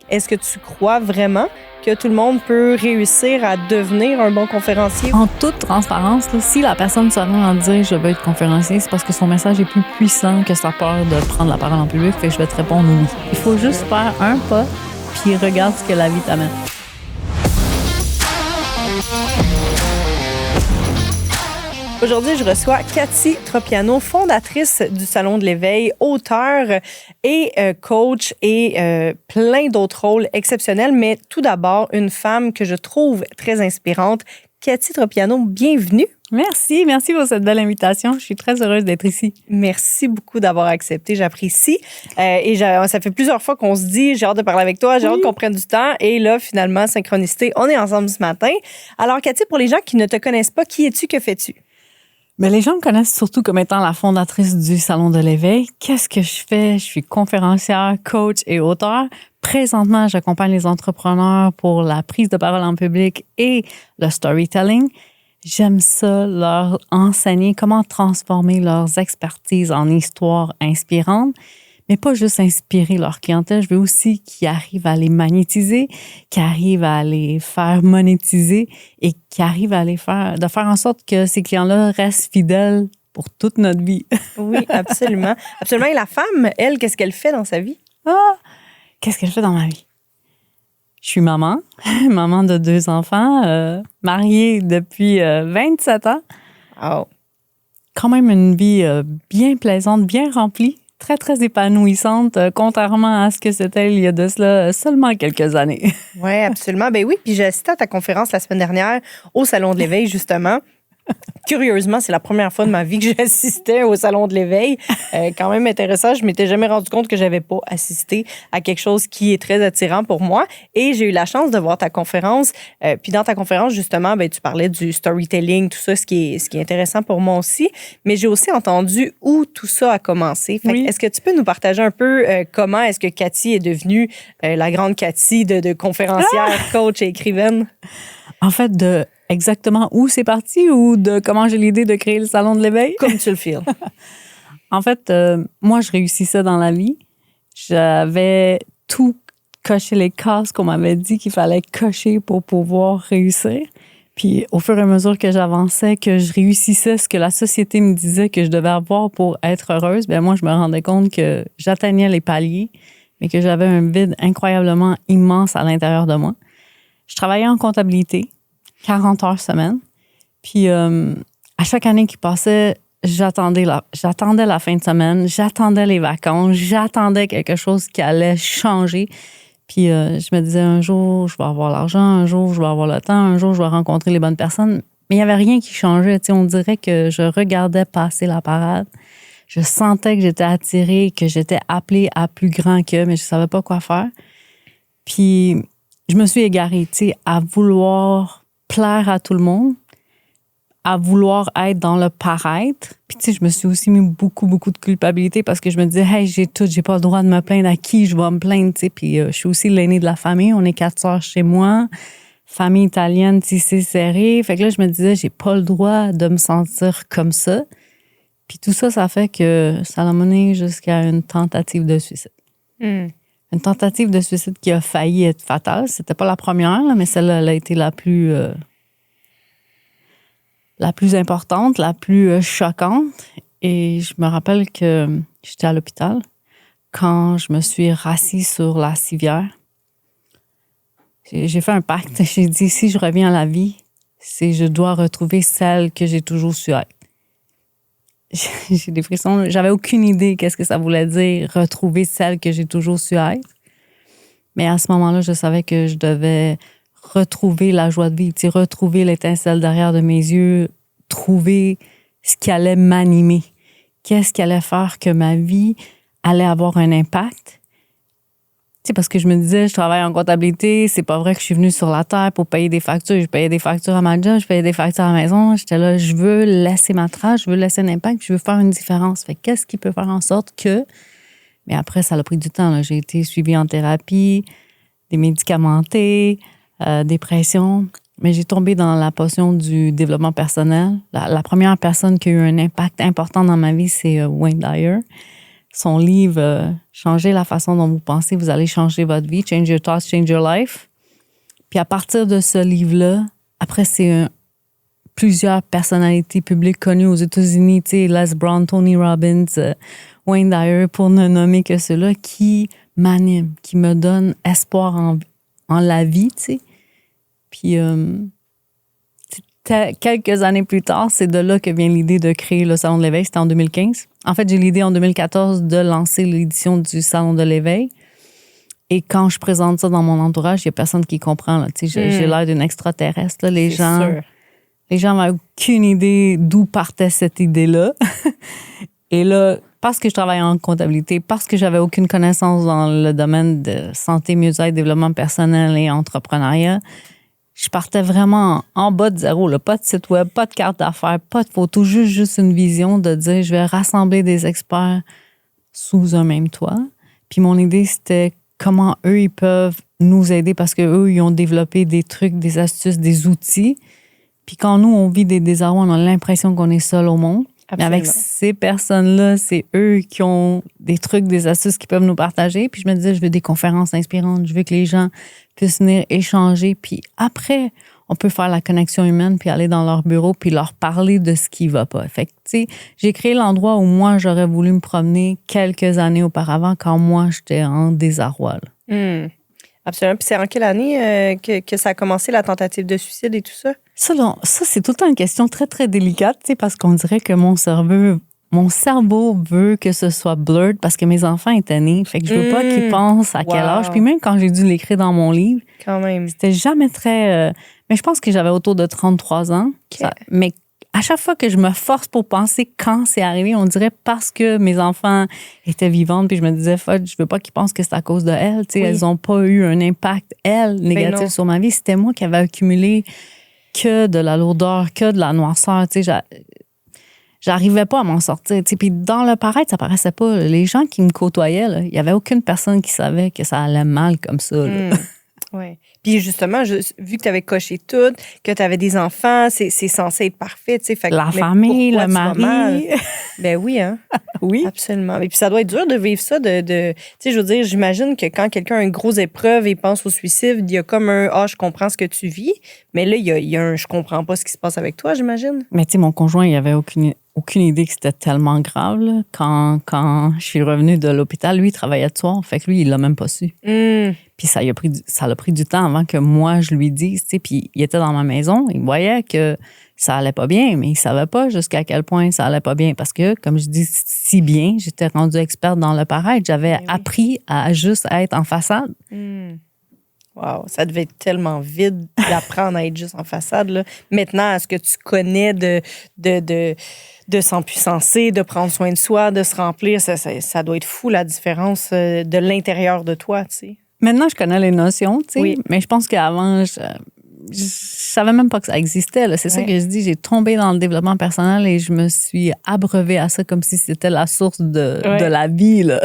Est-ce que tu crois vraiment que tout le monde peut réussir à devenir un bon conférencier? En toute transparence, là, si la personne se rend à dire je veux être conférencier, c'est parce que son message est plus puissant que sa peur de prendre la parole en public, fait que je vais te répondre oui. Il faut juste faire un pas, puis regarde ce que la vie t'amène. Aujourd'hui, je reçois Cathy Tropiano, fondatrice du Salon de l'éveil, auteure et coach et plein d'autres rôles exceptionnels. Mais tout d'abord, une femme que je trouve très inspirante. Cathy Tropiano, bienvenue. Merci pour cette belle invitation. Je suis très heureuse d'être ici. Merci beaucoup d'avoir accepté, j'apprécie. Ça fait plusieurs fois qu'on se dit, j'ai hâte de parler avec toi, j'ai hâte qu'on prenne du temps. Et là, finalement, synchronicité, on est ensemble ce matin. Alors, Cathy, pour les gens qui ne te connaissent pas, qui es-tu, que fais-tu? Mais les gens me connaissent surtout comme étant la fondatrice du Salon de l'éveil. Qu'est-ce que je fais? Je suis conférencière, coach et auteure. Présentement, j'accompagne les entrepreneurs pour la prise de parole en public et le storytelling. J'aime ça, leur enseigner comment transformer leurs expertises en histoires inspirantes, mais pas juste inspirer leur clientèle. Je veux aussi qu'ils arrivent à les magnétiser, qu'ils arrivent à les faire monétiser et qu'ils arrivent à de faire en sorte que ces clients-là restent fidèles pour toute notre vie. Oui, absolument. Absolument. Et la femme, elle, qu'est-ce qu'elle fait dans sa vie? Qu'est-ce qu'elle fait dans ma vie? Je suis maman de 2 enfants, mariée depuis 27 ans. Oh. Quand même une vie bien plaisante, bien remplie. Très, très épanouissante, contrairement à ce que c'était il y a de cela seulement quelques années. Oui, absolument. Ben oui, puis j'ai assisté à ta conférence la semaine dernière au Salon de l'éveil, justement. Curieusement, c'est la première fois de ma vie que j'assistais au Salon de l'éveil. Quand même intéressant. Je m'étais jamais rendu compte que j'avais pas assisté à quelque chose qui est très attirant pour moi. Et j'ai eu la chance de voir ta conférence. Puis dans ta conférence, justement, ben, tu parlais du storytelling, tout ça, ce qui est intéressant pour moi aussi. Mais j'ai aussi entendu où tout ça a commencé. Fait Est-ce que tu peux nous partager un peu comment est-ce que Cathy est devenue la grande Cathy de conférencière, coach et écrivaine? En fait, de exactement où c'est parti ou de comment j'ai l'idée de créer le Salon de l'éveil? Comme tu le feels. En fait, moi, je réussissais dans la vie. J'avais tout coché les cases qu'on m'avait dit qu'il fallait cocher pour pouvoir réussir. Puis, au fur et à mesure que j'avançais, que je réussissais ce que la société me disait que je devais avoir pour être heureuse, bien moi, je me rendais compte que j'atteignais les paliers, mais que j'avais un vide incroyablement immense à l'intérieur de moi. Je travaillais en comptabilité, 40 heures semaine. Puis, à chaque année qui passait, j'attendais la fin de semaine, j'attendais les vacances, j'attendais quelque chose qui allait changer. Puis, je me disais, un jour, je vais avoir l'argent, un jour, je vais avoir le temps, un jour, je vais rencontrer les bonnes personnes. Mais il n'y avait rien qui changeait. Tu sais, on dirait que je regardais passer la parade. Je sentais que j'étais attirée, que j'étais appelée à plus grand que, mais je ne savais pas quoi faire. Puis, je me suis égarée, tu sais, à vouloir plaire à tout le monde, à vouloir être dans le paraître. Puis, tu sais, je me suis aussi mis beaucoup de culpabilité parce que je me disais, hey, j'ai pas le droit de me plaindre. À qui je vais me plaindre, tu sais. Puis, je suis aussi l'aînée de la famille. On est 4 sœurs chez moi. Famille italienne, tissée serrée. Fait que là, je me disais, j'ai pas le droit de me sentir comme ça. Puis, tout ça, ça fait que ça l'a mené jusqu'à une tentative de suicide. Une tentative de suicide qui a failli être fatale. C'était pas la première, là, mais celle-là, elle a été la plus importante, la plus choquante. Et je me rappelle que j'étais à l'hôpital quand je me suis rassise sur la civière. J'ai fait un pacte. J'ai dit, si je reviens à la vie, je dois retrouver celle que j'ai toujours su être. J'ai des frissons. J'avais aucune idée qu'est-ce que ça voulait dire, retrouver celle que j'ai toujours su être. Mais à ce moment-là, je savais que je devais retrouver la joie de vivre, retrouver l'étincelle derrière de mes yeux, trouver ce qui allait m'animer. Qu'est-ce qui allait faire que ma vie allait avoir un impact? Parce que je me disais, je travaille en comptabilité, c'est pas vrai que je suis venue sur la terre pour payer des factures. Je payais des factures à ma job, je payais des factures à la maison. J'étais là, je veux laisser ma trace, je veux laisser un impact, je veux faire une différence. Fait qu'est-ce qui peut faire en sorte que... Mais après, ça a pris du temps. Là. J'ai été suivie en thérapie, des médicamentés, dépression. Mais j'ai tombé dans la passion du développement personnel. La première personne qui a eu un impact important dans ma vie, c'est Wayne Dyer. son livre Changer la façon dont vous pensez, vous allez changer votre vie. Change your thoughts, change your life. Puis à partir de ce livre-là, après, c'est plusieurs personnalités publiques connues aux États-Unis, tu sais, Les Brown, Tony Robbins, Wayne Dyer, pour ne nommer que ceux-là, qui m'animent, qui me donnent espoir en la vie, tu sais. Puis quelques années plus tard, c'est de là que vient l'idée de créer le Salon de l'Éveil. C'était en 2015. En fait, j'ai l'idée en 2014 de lancer l'édition du Salon de l'Éveil. Et quand je présente ça dans mon entourage, il n'y a personne qui comprend. Là. J'ai l'air d'une extraterrestre. Là. Les gens n'avaient aucune idée d'où partait cette idée-là. Et là, parce que je travaille en comptabilité, parce que j'avais aucune connaissance dans le domaine de santé, mieux-être, développement personnel et entrepreneuriat, je partais vraiment en bas de zéro. Là. Pas de site web, pas de carte d'affaires, pas de photo, juste une vision de dire je vais rassembler des experts sous un même toit. Puis mon idée, c'était comment eux, ils peuvent nous aider parce qu'eux, ils ont développé des trucs, des astuces, des outils. Puis quand nous, on vit des désarrois, on a l'impression qu'on est seul au monde. Absolument. Mais avec ces personnes-là, c'est eux qui ont des trucs, des astuces qu'ils peuvent nous partager. Puis je me disais, je veux des conférences inspirantes. Je veux que les gens puissent venir échanger. Puis après, on peut faire la connexion humaine puis aller dans leur bureau puis leur parler de ce qui va pas. Fait que, tu sais, j'ai créé l'endroit où moi, j'aurais voulu me promener quelques années auparavant quand moi, j'étais en désarroi. Absolument. Puis c'est en quelle année que ça a commencé, la tentative de suicide et tout ça? Ça, c'est tout le temps une question très, très délicate, tu sais, parce qu'on dirait que mon cerveau veut que ce soit blurred parce que mes enfants étaient nés. Fait que je veux pas qu'ils pensent à quel âge. Puis même quand j'ai dû l'écrire dans mon livre, quand même, c'était jamais très... mais je pense que j'avais autour de 33 ans. Okay. Mais à chaque fois que je me force pour penser quand c'est arrivé, on dirait parce que mes enfants étaient vivantes, puis je me disais, je veux pas qu'ils pensent que c'est à cause de elles. Tu sais, elles ont pas eu un impact, négatif sur ma vie. C'était moi qui avais accumulé que de la lourdeur, que de la noirceur. Tu sais, j'arrivais pas à m'en sortir. Tu sais. Puis dans le paraître, ça paraissait pas. Les gens qui me côtoyaient, là, il y avait aucune personne qui savait que ça allait mal comme ça. Oui. Puis justement, vu que tu avais coché tout, que tu avais des enfants, c'est censé être parfait. Tu sais, fait la famille, le mari. Ben oui, hein? Oui. Absolument. Et puis ça doit être dur de vivre ça. Tu sais, je veux dire, j'imagine que quand quelqu'un a une grosse épreuve et pense au suicide, il y a comme un « Ah, je comprends ce que tu vis ». Mais là, il y a un « Je comprends pas ce qui se passe avec toi », j'imagine. Mais tu sais, mon conjoint, il avait aucune idée que c'était tellement grave. Là. Quand je suis revenue de l'hôpital, lui, il travaillait de soir. Fait que lui, il l'a même pas su. Puis ça a pris du temps avant que moi, je lui dise. Tu sais, puis il était dans ma maison. Il voyait que ça allait pas bien, mais il savait pas jusqu'à quel point ça allait pas bien. Parce que, comme je dis si bien, j'étais rendue experte dans le paraître. J'avais appris à juste être en façade. Wow, ça devait être tellement vide d'apprendre à être juste en façade. Là. Maintenant, est-ce que tu connais de s'empuissancer, de prendre soin de soi, de se remplir? Ça doit être fou, la différence de l'intérieur de toi, tu sais. Maintenant, je connais les notions, tu sais, oui. Mais je pense qu'avant, je savais même pas que ça existait. Là. C'est ça que je dis. J'ai tombé dans le développement personnel et je me suis abreuvée à ça comme si c'était la source de la vie. Là.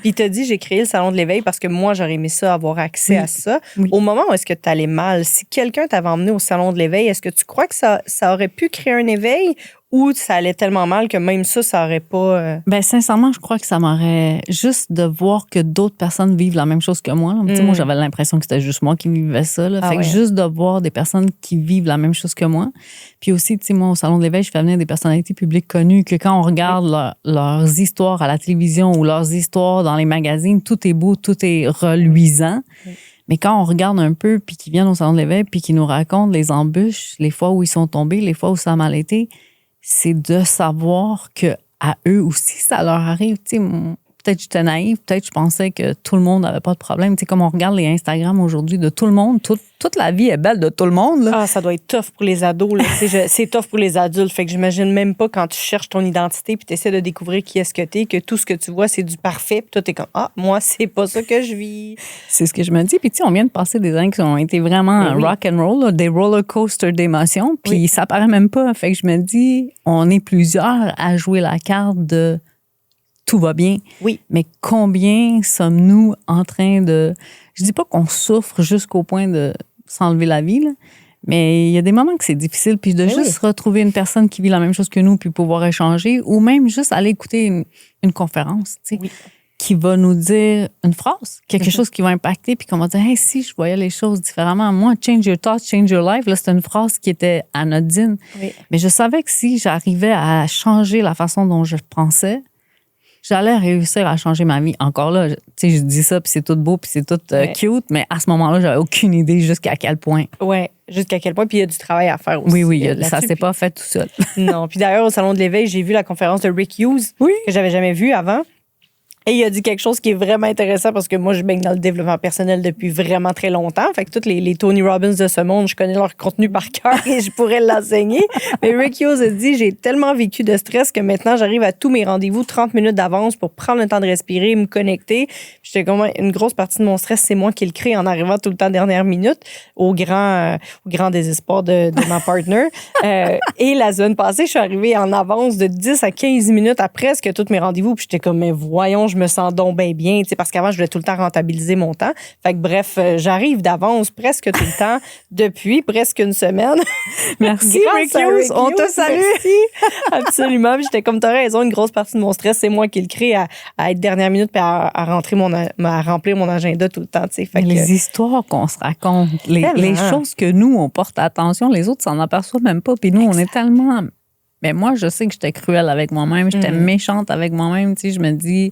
Puis tu as dit, j'ai créé le Salon de l'Éveil parce que moi, j'aurais aimé ça, avoir accès à ça. Oui. Au moment où est-ce que tu allais mal, si quelqu'un t'avait emmené au Salon de l'Éveil, est-ce que tu crois que ça aurait pu créer un éveil ou ça allait tellement mal que même ça aurait pas... Ben sincèrement, je crois que ça m'aurait... Juste de voir que d'autres personnes vivent la même chose que moi. Là. Moi, j'avais l'impression que c'était juste moi qui vivais ça. Là. Fait que juste de voir des personnes qui vivent la même chose que moi. Puis aussi, tu sais, moi, au Salon de l'Éveil, je fais venir des personnalités publiques connues que quand on regarde leurs histoires à la télévision ou leurs histoires dans les magazines, tout est beau, tout est reluisant. Mais quand on regarde un peu, puis qu'ils viennent au Salon de l'Éveil, puis qu'ils nous racontent les embûches, les fois où ils sont tombés, les fois où ça a mal été, c'est de savoir que à eux aussi, ça leur arrive. Tu sais, peut-être j'étais naïve, peut-être je pensais que tout le monde n'avait pas de problème. Tu sais, comme on regarde les Instagram aujourd'hui de tout le monde, toute la vie est belle de tout le monde. Là. Ah, ça doit être tough pour les ados. Là. C'est tough pour les adultes. Fait que j'imagine même pas quand tu cherches ton identité puis tu essaies de découvrir qui est-ce que t'es, que tout ce que tu vois, c'est du parfait. Puis toi, t'es comme, ah, moi, c'est pas ça que je vis. C'est ce que je me dis. Puis tu sais, on vient de passer des années qui ont été vraiment rock and roll, là, des roller coasters d'émotions. Puis ça paraît même pas. Fait que je me dis, on est plusieurs à jouer la carte de tout va bien. Oui. Mais combien sommes-nous en train de... Je dis pas qu'on souffre jusqu'au point de s'enlever la vie, là, Mais il y a des moments que c'est difficile, puis de juste retrouver une personne qui vit la même chose que nous, puis pouvoir échanger, ou même juste aller écouter une conférence, tu sais, qui va nous dire une phrase, quelque chose qui va impacter, puis qu'on va dire, hey, si je voyais les choses différemment, moi, change your thoughts, change your life, là, c'était une phrase qui était anodine. Oui. Mais je savais que si j'arrivais à changer la façon dont je pensais, j'allais réussir à changer ma vie. Encore là, tu sais, je dis ça, puis c'est tout beau, puis c'est tout cute, mais à ce moment-là, j'avais aucune idée jusqu'à quel point. Oui, jusqu'à quel point, puis il y a du travail à faire aussi. Oui, ça s'est pas fait tout seul. Non, puis d'ailleurs, au Salon de l'Éveil, j'ai vu la conférence de Rick Hughes, que j'avais jamais vue avant. Et il a dit quelque chose qui est vraiment intéressant parce que moi, je baigne dans le développement personnel depuis vraiment très longtemps. Fait que toutes les Tony Robbins de ce monde, je connais leur contenu par cœur et je pourrais l'enseigner. Mais Rick Hughes a dit, j'ai tellement vécu de stress que maintenant, j'arrive à tous mes rendez-vous 30 minutes d'avance pour prendre le temps de respirer, me connecter. J'étais comme une grosse partie de mon stress, c'est moi qui le crée en arrivant tout le temps dernière minute au grand désespoir de ma partner. Et la semaine passée, je suis arrivée en avance de 10 à 15 minutes à presque tous mes rendez-vous. Puis j'étais comme, mais voyons, je me sens donc bien, tu sais, parce qu'avant, je voulais tout le temps rentabiliser mon temps. Fait que bref, j'arrive d'avance presque tout le temps depuis presque une semaine. Merci, Rick Hughes. On te salue. Merci. Absolument. Puis j'étais comme, t'as raison, une grosse partie de mon stress, c'est moi qui le crée à être dernière minute puis à remplir mon agenda tout le temps, tu sais. Fait que, les histoires qu'on se raconte, les choses que nous, on porte attention, les autres s'en aperçoivent même pas. Puis nous, on est tellement... Mais moi, je sais que j'étais cruelle avec moi-même, j'étais méchante avec moi-même, tu sais, je me dis...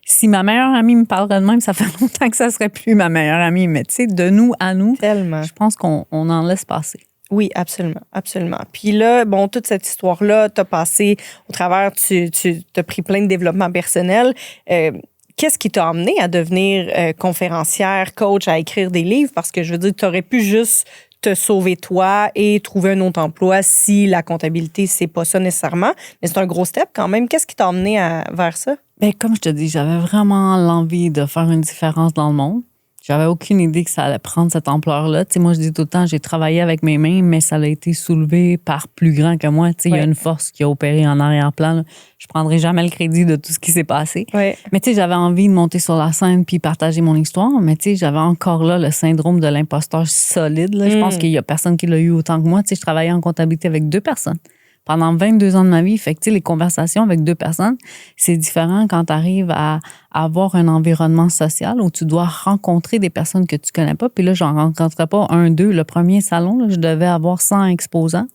Si ma meilleure amie me parlerait de même, ça fait longtemps que ça serait plus ma meilleure amie. Mais tu sais, de nous à nous, je pense qu'on en laisse passer. Oui, absolument, absolument. Puis là, bon, toute cette histoire-là, t'as passé au travers, tu t'as pris plein de développement personnel. Qu'est-ce qui t'a amené à devenir conférencière, coach, à écrire des livres? Parce que je veux dire, t'aurais pu juste te sauver toi et trouver un autre emploi si la comptabilité, c'est pas ça nécessairement. Mais c'est un gros step quand même. Qu'est-ce qui t'a amené vers ça? Bien, comme je te dis, j'avais vraiment l'envie de faire une différence dans le monde. J'avais aucune idée que ça allait prendre cette ampleur-là. Tu sais, moi, je dis tout le temps, j'ai travaillé avec mes mains, mais ça a été soulevé par plus grand que moi. Tu sais, il y a une force qui a opéré en arrière-plan, là. Je prendrai jamais le crédit de tout ce qui s'est passé. Ouais. Mais tu sais, j'avais envie de monter sur la scène puis partager mon histoire. Mais tu sais, j'avais encore là le syndrome de l'imposteur solide, là. Je pense qu'il y a personne qui l'a eu autant que moi. Tu sais, je travaillais en comptabilité avec 2 personnes pendant 22 ans de ma vie. Fait que, tu sais, les conversations avec 2 personnes, c'est différent quand tu arrives à avoir un environnement social où tu dois rencontrer des personnes que tu connais pas. Puis là, j'en rencontrais pas 1, 2. Le premier salon, là, je devais avoir 100 exposants.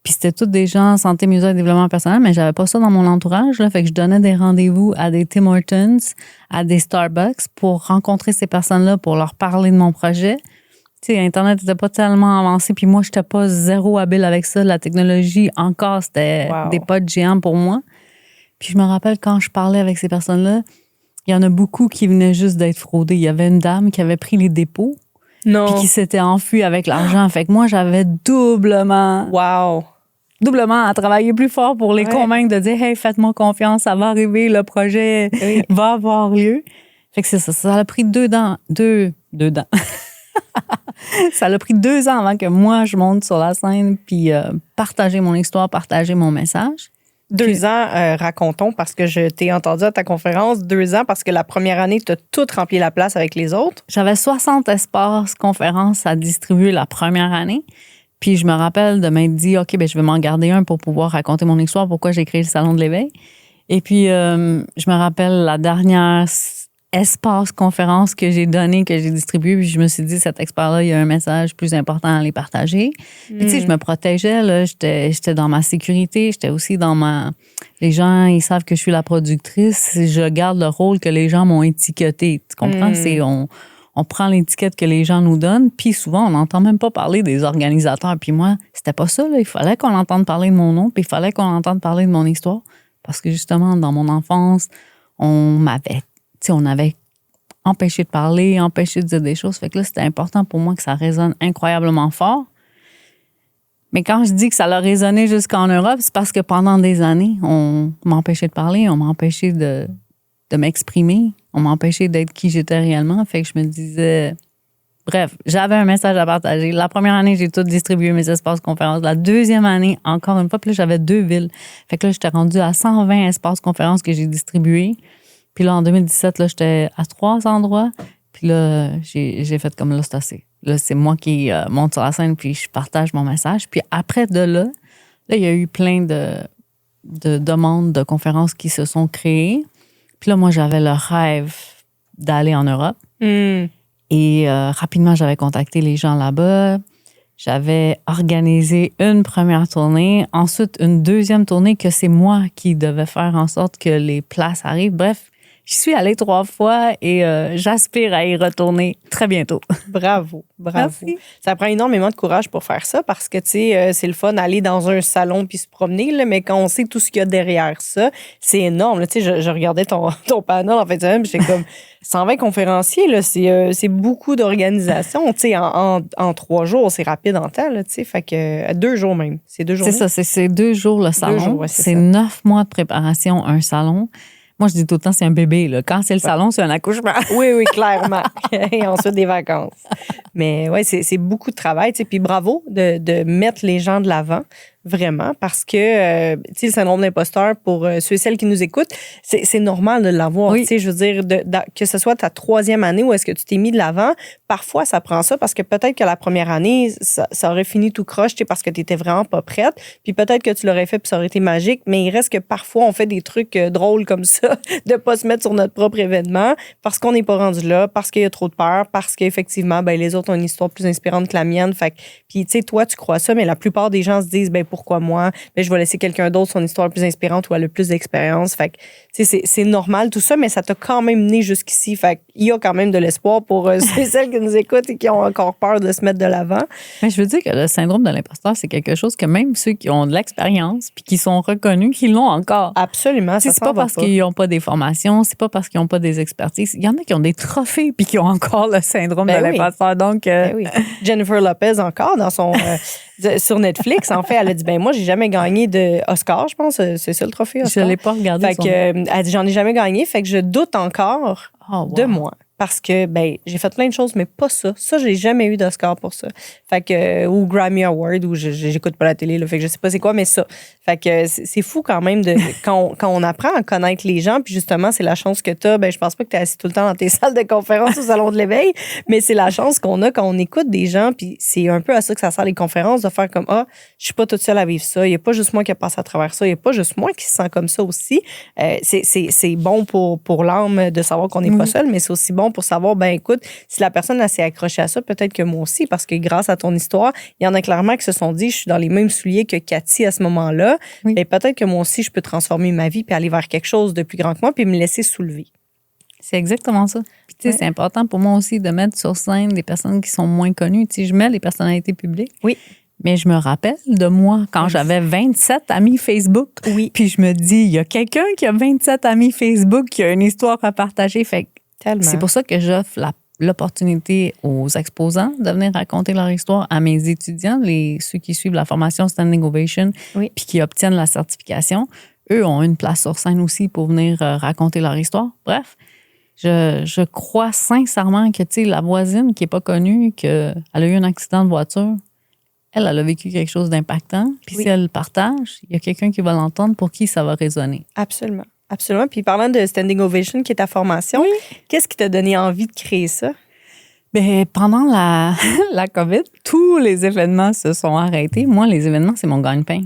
Puis c'était tous des gens santé, mieux-être, développement personnel, mais j'avais pas ça dans mon entourage, là. Fait que je donnais des rendez-vous à des Tim Hortons, à des Starbucks pour rencontrer ces personnes-là, pour leur parler de mon projet. Tu sais, Internet n'était pas tellement avancé, puis moi, je n'étais pas zéro habile avec ça. La technologie, encore, c'était des pas de géants pour moi. Puis je me rappelle, quand je parlais avec ces personnes-là, il y en a beaucoup qui venaient juste d'être fraudés. Il y avait une dame qui avait pris les dépôts, puis qui s'était enfuie avec l'argent. Fait que moi, j'avais doublement à travailler plus fort pour les convaincre de dire « Hey, faites-moi confiance, ça va arriver, le projet va avoir lieu. » Fait que c'est ça. Ça a pris 2 ans. Ça a pris 2 ans avant que moi, je monte sur la scène puis partager mon histoire, partager mon message. 2 ans, racontons, parce que je t'ai entendu à ta conférence. 2 ans, parce que la première année, tu as tout rempli la place avec les autres. J'avais 60 espaces conférences à distribuer la première année. Puis je me rappelle de m'être dit, OK, ben je vais m'en garder un pour pouvoir raconter mon histoire, pourquoi j'ai créé le Salon de l'Éveil. Et puis, je me rappelle la dernière espace conférence que j'ai donné, que j'ai distribué, puis je me suis dit, cet expert-là, il y a un message plus important à les partager. Puis tu sais, je me protégeais, là, j'étais dans ma sécurité, j'étais aussi dans les gens, ils savent que je suis la productrice, je garde le rôle que les gens m'ont étiqueté, tu comprends? C'est, on prend l'étiquette que les gens nous donnent, puis souvent, on n'entend même pas parler des organisateurs. Puis moi, c'était pas ça, là. Il fallait qu'on entende parler de mon nom, puis il fallait qu'on entende parler de mon histoire. Parce que justement, dans mon enfance, on avait empêché de parler, empêché de dire des choses. Fait que là, c'était important pour moi que ça résonne incroyablement fort. Mais quand je dis que ça l'a résonné jusqu'en Europe, c'est parce que pendant des années, on m'empêchait de parler, on m'empêchait de m'exprimer, on m'empêchait d'être qui j'étais réellement. Fait que je me disais... Bref, j'avais un message à partager. La première année, j'ai tout distribué mes espaces conférences. La deuxième année, encore une fois, puis là, j'avais 2 villes. Fait que là, j'étais rendue à 120 espaces conférences que j'ai distribués. Puis là, en 2017, là, j'étais à 3 endroits. Puis là, j'ai fait comme là, c'est assez. Là, c'est moi qui monte sur la scène puis je partage mon message. Puis après de là, il y a eu plein de demandes de conférences qui se sont créées. Puis là, moi, j'avais le rêve d'aller en Europe. Et rapidement, j'avais contacté les gens là-bas. J'avais organisé une première tournée, ensuite une deuxième tournée que c'est moi qui devais faire en sorte que les places arrivent. Bref, j'y suis allée 3 fois et j'aspire à y retourner très bientôt. Bravo. Merci. Ça prend énormément de courage pour faire ça parce que, tu sais, c'est le fun d'aller dans un salon puis se promener, là, mais quand on sait tout ce qu'il y a derrière ça, c'est énorme. Tu sais, je regardais ton panel en fait, puis j'étais comme 120 conférenciers, là, c'est beaucoup d'organisation. Tu sais, en 3 jours, c'est rapide en temps, là, tu sais, fait que 2 jours même. C'est 2 jours. C'est ça, c'est 2 jours le salon. 2 jours, ouais, c'est 9 mois de préparation, un salon. Moi, je dis tout le temps, c'est un bébé. Là. Quand c'est le salon, c'est un accouchement. Oui, clairement. Et ensuite, des vacances. Mais oui, c'est beaucoup de travail. Tu sais. Puis bravo de mettre les gens de l'avant, vraiment, parce que, tu sais, le syndrome d'imposteur, pour ceux et celles qui nous écoutent, c'est normal de l'avoir. Oui. Tu sais, je veux dire, que ce soit ta 3e année où est-ce que tu t'es mis de l'avant, parfois, ça prend ça parce que peut-être que la première année, ça aurait fini tout croche, tu sais, parce que tu étais vraiment pas prête. Puis peut-être que tu l'aurais fait puis ça aurait été magique, mais il reste que parfois, on fait des trucs drôles comme ça, de pas se mettre sur notre propre événement parce qu'on n'est pas rendu là, parce qu'il y a trop de peur, parce qu'effectivement, ben les autres ont une histoire plus inspirante que la mienne. Fait que, puis, tu sais, toi, tu crois ça, mais la plupart des gens se disent, ben pourquoi moi? Ben, je vais laisser quelqu'un d'autre son histoire plus inspirante ou elle a le plus d'expérience. Fait que, tu sais, c'est normal tout ça, mais ça t'a quand même mené jusqu'ici. Fait qu'il y a quand même de l'espoir pour ceux et celles qui nous écoutent et qui ont encore peur de se mettre de l'avant. Mais je veux dire que le syndrome de l'imposteur, c'est quelque chose que même ceux qui ont de l'expérience puis qui sont reconnus, qui l'ont encore. Absolument, ça c'est pas parce qu'ils n'ont pas des formations, c'est pas parce qu'ils n'ont pas des expertises. Il y en a qui ont des trophées puis qui ont encore le syndrome de l'imposteur. Donc, ben oui. Jennifer Lopez encore dans son sur Netflix, en fait, elle a dit ben moi j'ai jamais gagné de Oscar, je pense, c'est ça le trophée Oscar. Je l'ai pas regardé. Fait que elle dit j'en ai jamais gagné, fait que je doute encore de moi. Parce que, ben, j'ai fait plein de choses, mais pas ça. Ça, j'ai jamais eu d'Oscar pour ça. Fait que, ou Grammy Award, ou j'écoute pas la télé, là, fait que je sais pas c'est quoi, mais ça. Fait que c'est fou quand même quand on apprend à connaître les gens, puis justement, c'est la chance que t'as. Ben, je pense pas que t'es assis tout le temps dans tes salles de conférence au Salon de l'Éveil, mais c'est la chance qu'on a quand on écoute des gens, puis c'est un peu à ça que ça sert les conférences, de faire comme, je suis pas toute seule à vivre ça. Il y a pas juste moi qui a passé à travers ça. Il y a pas juste moi qui se sent comme ça aussi. C'est bon pour l'âme de savoir qu'on n'est pas seul, mais c'est aussi bon pour savoir, ben écoute, si la personne s'est accrochée à ça, peut-être que moi aussi, parce que grâce à ton histoire, il y en a clairement qui se sont dit, je suis dans les mêmes souliers que Cathy à ce moment-là, et peut-être que moi aussi, je peux transformer ma vie puis aller vers quelque chose de plus grand que moi puis me laisser soulever. C'est exactement ça. Puis, tu sais, c'est important pour moi aussi de mettre sur scène des personnes qui sont moins connues. Tu sais, je mets les personnalités publiques. Oui. Mais je me rappelle de moi quand j'avais 27 amis Facebook. Oui. Puis je me dis, il y a quelqu'un qui a 27 amis Facebook qui a une histoire à partager. Fait que c'est pour ça que j'offre l'opportunité aux exposants de venir raconter leur histoire, à mes étudiants, ceux qui suivent la formation Standing Ovation, puis qui obtiennent la certification. Eux ont une place sur scène aussi pour venir raconter leur histoire. Bref, je crois sincèrement que, tu sais, la voisine qui n'est pas connue, qu'elle a eu un accident de voiture, elle a vécu quelque chose d'impactant. Puis si elle le partage, il y a quelqu'un qui va l'entendre pour qui ça va résonner. Absolument. Absolument. Puis parlant de Standing Ovation, qui est ta formation, qu'est-ce qui t'a donné envie de créer ça? Bien, pendant la COVID, tous les événements se sont arrêtés. Moi, les événements, c'est mon gagne-pain.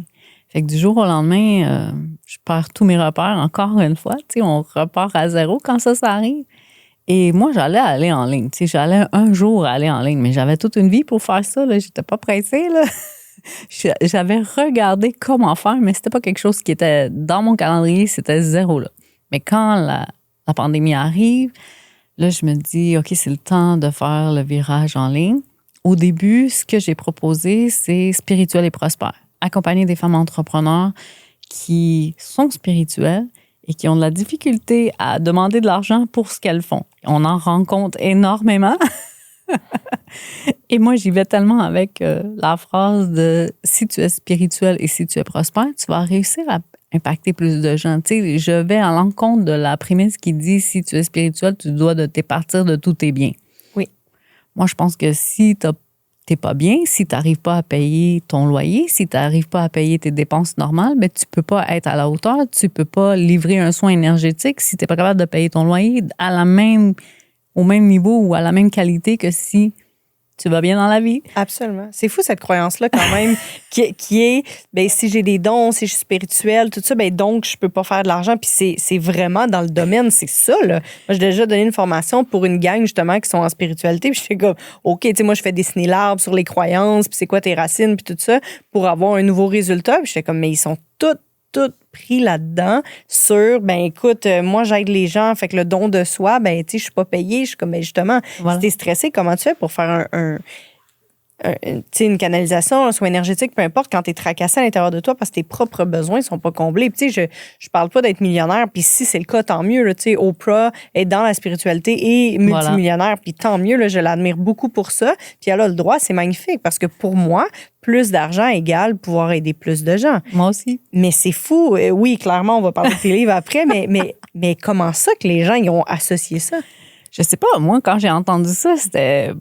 Fait que du jour au lendemain, je perds tous mes repères encore une fois. Tu sais, on repart à zéro quand ça arrive. Et moi, j'allais aller en ligne. Tu sais, j'allais un jour aller en ligne, mais j'avais toute une vie pour faire ça. Là. J'étais pas pressée, là. J'avais regardé comment faire, mais c'était pas quelque chose qui était dans mon calendrier, c'était zéro là. Mais quand la pandémie arrive, là, je me dis, OK, c'est le temps de faire le virage en ligne. Au début, ce que j'ai proposé, c'est spirituel et prospère. Accompagner des femmes entrepreneurs qui sont spirituelles et qui ont de la difficulté à demander de l'argent pour ce qu'elles font. On en rencontre énormément. Et moi, j'y vais tellement avec la phrase de « si tu es spirituel et si tu es prospère, tu vas réussir à impacter plus de gens ». Tu sais, je vais à l'encontre de la prémisse qui dit « si tu es spirituel, tu dois de départir de tous tes biens ». Oui. Moi, je pense que si t'es pas bien, si tu n'arrives pas à payer ton loyer, si tu n'arrives pas à payer tes dépenses normales, ben, tu peux pas être à la hauteur, tu peux pas livrer un soin énergétique si tu n'es pas capable de payer ton loyer à la même au même niveau ou à la même qualité que si tu vas bien dans la vie. Absolument. C'est fou cette croyance-là quand même, qui est, ben si j'ai des dons, si je suis spirituelle, tout ça, ben donc je peux pas faire de l'argent. Puis c'est vraiment dans le domaine, c'est ça, là. Moi, j'ai déjà donné une formation pour une gang, justement, qui sont en spiritualité. Puis j'étais comme, OK, tu sais, moi, je fais dessiner l'arbre sur les croyances, puis c'est quoi tes racines, puis tout ça, pour avoir un nouveau résultat. Puis j'étais comme, mais ils sont toutes pris là-dedans sur, ben écoute, moi, j'aide les gens, fait que le don de soi, ben tu sais, je suis pas payée. Je suis comme, ben justement, Voilà. si t'es stressé, comment tu fais pour faire une canalisation, un soin énergétique, peu importe, quand tu es tracassé à l'intérieur de toi parce que tes propres besoins ne sont pas comblés. Puis, je parle pas d'être millionnaire, puis si c'est le cas, tant mieux. Là, Oprah est dans la spiritualité et multimillionnaire, puis tant mieux, là, je l'admire beaucoup pour ça. Puis elle a le droit, c'est magnifique parce que pour moi, plus d'argent égale pouvoir aider plus de gens. Moi aussi. Mais c'est fou. Oui, clairement, on va parler de tes livres après, mais comment ça que les gens ils ont associé ça? Je sais pas, moi, quand j'ai entendu ça,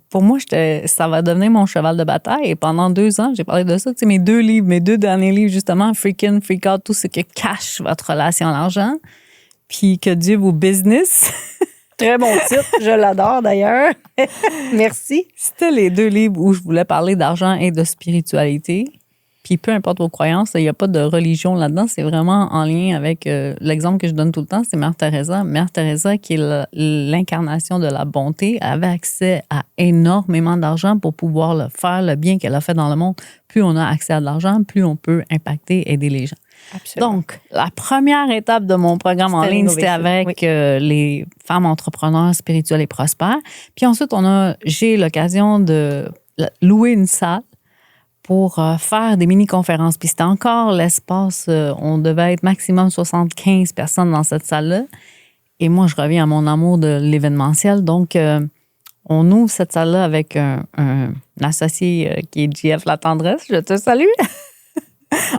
pour moi, ça va devenir mon cheval de bataille. Et pendant 2 ans, j'ai parlé de ça. Tu sais, mes 2 derniers livres, justement, Freak In, Freak Out, tout ce qui cache votre relation à l'argent. Puis que Dieu vous business. Très bon titre, je l'adore d'ailleurs. Merci. C'était les 2 livres où je voulais parler d'argent et de spiritualité. Puis peu importe vos croyances, il n'y a pas de religion là-dedans. C'est vraiment en lien avec l'exemple que je donne tout le temps, c'est Mère Teresa. Mère Teresa, qui est l'incarnation de la bonté, avait accès à énormément d'argent pour pouvoir faire le bien qu'elle a fait dans le monde. Plus on a accès à de l'argent, plus on peut impacter, aider les gens. Absolument. Donc, la première étape de mon programme en ligne, c'était avec les femmes entrepreneurs spirituelles et prospères. Puis ensuite, j'ai l'occasion de louer une salle pour faire des mini-conférences. Puis c'était encore l'espace, on devait être maximum 75 personnes dans cette salle-là. Et moi, je reviens à mon amour de l'événementiel. Donc, on ouvre cette salle-là avec un associé qui est JF La Tendresse. Je te salue.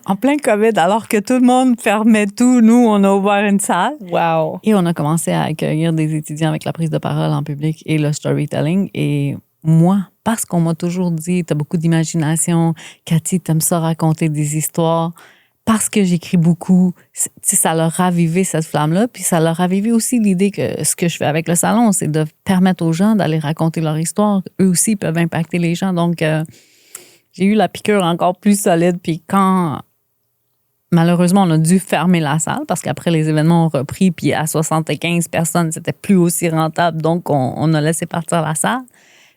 En plein COVID, alors que tout le monde fermait tout, nous, on a ouvert une salle. Wow. Et on a commencé à accueillir des étudiants avec la prise de parole en public et le storytelling. Et moi, parce qu'on m'a toujours dit, t'as beaucoup d'imagination, Cathy, t'aimes ça raconter des histoires, parce que j'écris beaucoup, ça leur a ravivé cette flamme-là, puis ça leur a ravivé aussi l'idée que ce que je fais avec le salon, c'est de permettre aux gens d'aller raconter leur histoire. Eux aussi peuvent impacter les gens. Donc, j'ai eu la piqûre encore plus solide, puis quand malheureusement, on a dû fermer la salle parce qu'après, les événements ont repris, puis à 75 personnes, c'était plus aussi rentable, donc on a laissé partir la salle.